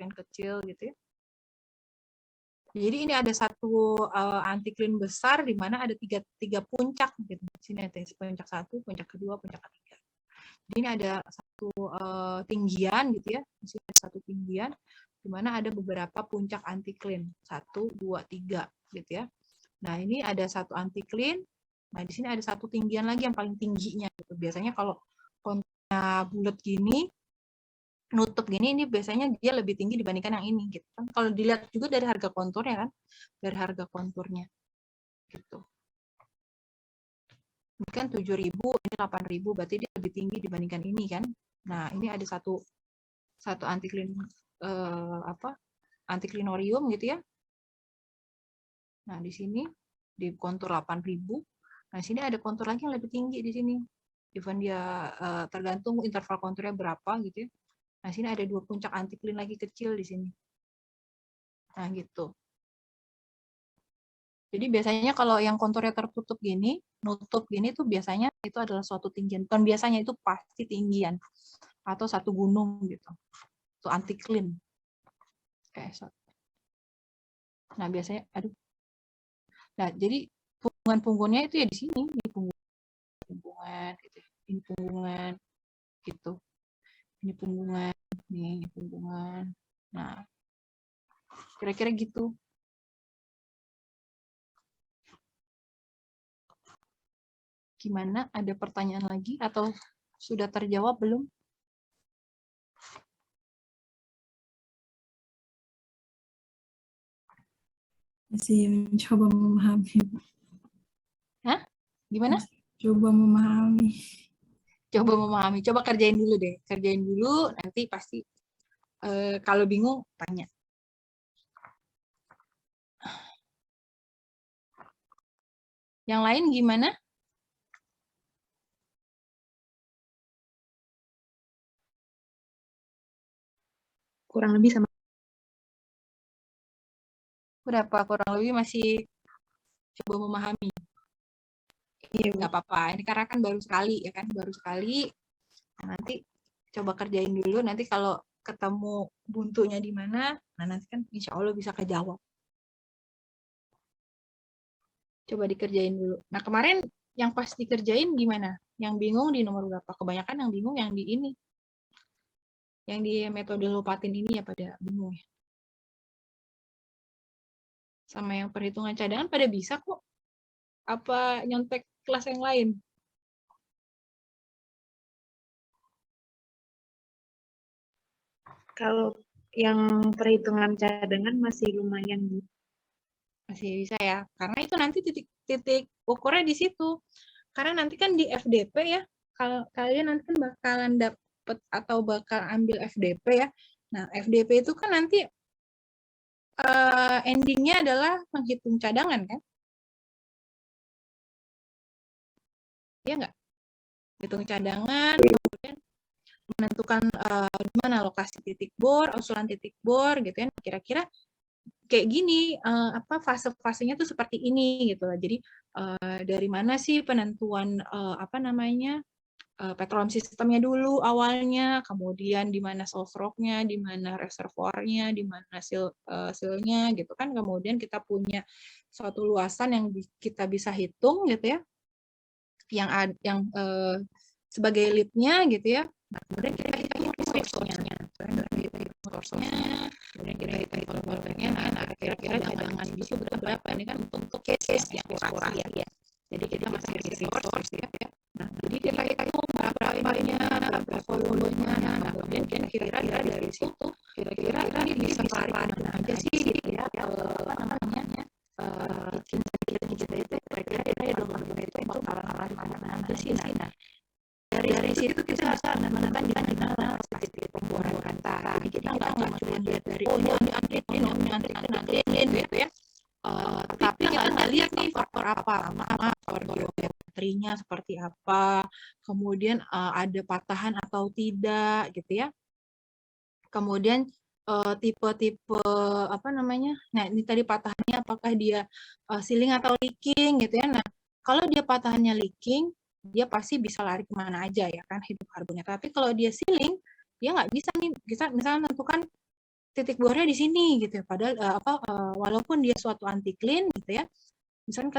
kecil gitu ya. Jadi ini ada satu antiklin besar di mana ada tiga puncak gitu. Sini ada puncak 1, puncak kedua, puncak ketiga. Jadi ini ada satu tinggian gitu ya. Di sini ada satu tinggian di mana ada beberapa puncak antiklin. 1, 2, 3 gitu ya. Nah, ini ada satu antiklin. Nah, di sini ada satu tinggian lagi yang paling tingginya gitu. Biasanya kalau konturnya bulat gini, nutup gini, ini biasanya dia lebih tinggi dibandingkan yang ini gitu kan. Kalau dilihat juga dari harga konturnya kan, dari harga konturnya gitu. Ini kan 7.000, ini 8.000, berarti dia lebih tinggi dibandingkan ini kan. Nah, ini ada satu antiklin antiklinorium gitu ya. Nah, di sini di kontur 8.000. Nah, sini ada kontur lagi yang lebih tinggi di sini. Even dia tergantung interval konturnya berapa gitu ya. Nah, sini ada 2 puncak antiklin lagi kecil di sini. Nah, gitu. Jadi biasanya kalau yang konturnya tertutup gini, nutup gini tuh biasanya itu adalah suatu tinggian. Bukan biasanya, itu pasti tinggian. Atau satu gunung gitu. Itu antiklin. Oke, nah, biasanya, Nah, jadi punggungan-punggungnya itu ya di sini, di punggungan gitu. Ini punggungan gitu. Ini punggungan, ini punggungan. Nah, kira-kira gitu. Gimana? Ada pertanyaan lagi atau sudah terjawab belum? Masih mencoba memahami. Hah? Gimana? Coba memahami. Coba memahami. Coba kerjain dulu deh. Kerjain dulu, nanti pasti kalau bingung tanya. Yang lain gimana? Kurang lebih sama. Berapa? Kurang lebih masih coba memahami. Iya, nggak apa-apa. Ini karena kan baru sekali, ya kan? Baru sekali. Nah, nanti coba kerjain dulu. Nanti kalau ketemu buntunya di mana, nah nanti kan insya Allah bisa kejawab. Coba dikerjain dulu. Nah, kemarin yang pas dikerjain gimana? Yang bingung di nomor berapa? Kebanyakan yang bingung yang di ini. Yang di metode Lopatin ini ya pada bingung ya. Sama yang perhitungan cadangan pada bisa kok. Apa nyontek kelas yang lain? Kalau yang perhitungan cadangan masih lumayan, Bu. Masih bisa ya. Karena itu nanti titik ukurnya di situ. Karena nanti kan di FDP ya. Kalau kalian nanti kan bakalan dapet atau bakal ambil FDP ya. Nah, FDP itu kan nanti endingnya adalah menghitung cadangan kan? Iya nggak? Hitung cadangan, kemudian menentukan di mana lokasi titik bor, usulan titik bor gitu ya. Kira-kira kayak gini, fase-fasenya tuh seperti ini gitu. Jadi dari mana sih penentuan petroleum sistemnya dulu awalnya, kemudian di mana source rock-nya, di mana reservoirnya, di mana silnya gitu kan. Kemudian kita punya suatu luasan yang kita bisa hitung gitu ya, yang sebagai lead-nya gitu ya. Nah, kemudian kita hitung source-nya, kemudian kita hitung volumenya. Nah, kira-kira cadangan itu berapa? Ini kan untuk case yang kurang ya. Jadi kita masih resource ya. Nah, jadi kita hitung berapa ininya, berapa volumenya. Nah, kemudian kira-kira dari situ, kira-kira ini bisa lari kemana aja sih ya tapi kita nggak lihat nih faktor apa, faktor geometrinya seperti apa, kemudian ada patahan atau tidak gitu ya. Kemudian tipe-tipe apa namanya? Nah, ini tadi patahannya apakah dia sealing atau leaking gitu ya. Nah, kalau dia patahannya leaking, dia pasti bisa lari kemana aja ya kan hidrokarbonnya. Tapi kalau dia sealing, dia nggak bisa nih, bisa misalnya menentukan titik bornya di sini gitu ya. Padahal walaupun dia suatu anti clean gitu ya, misalnya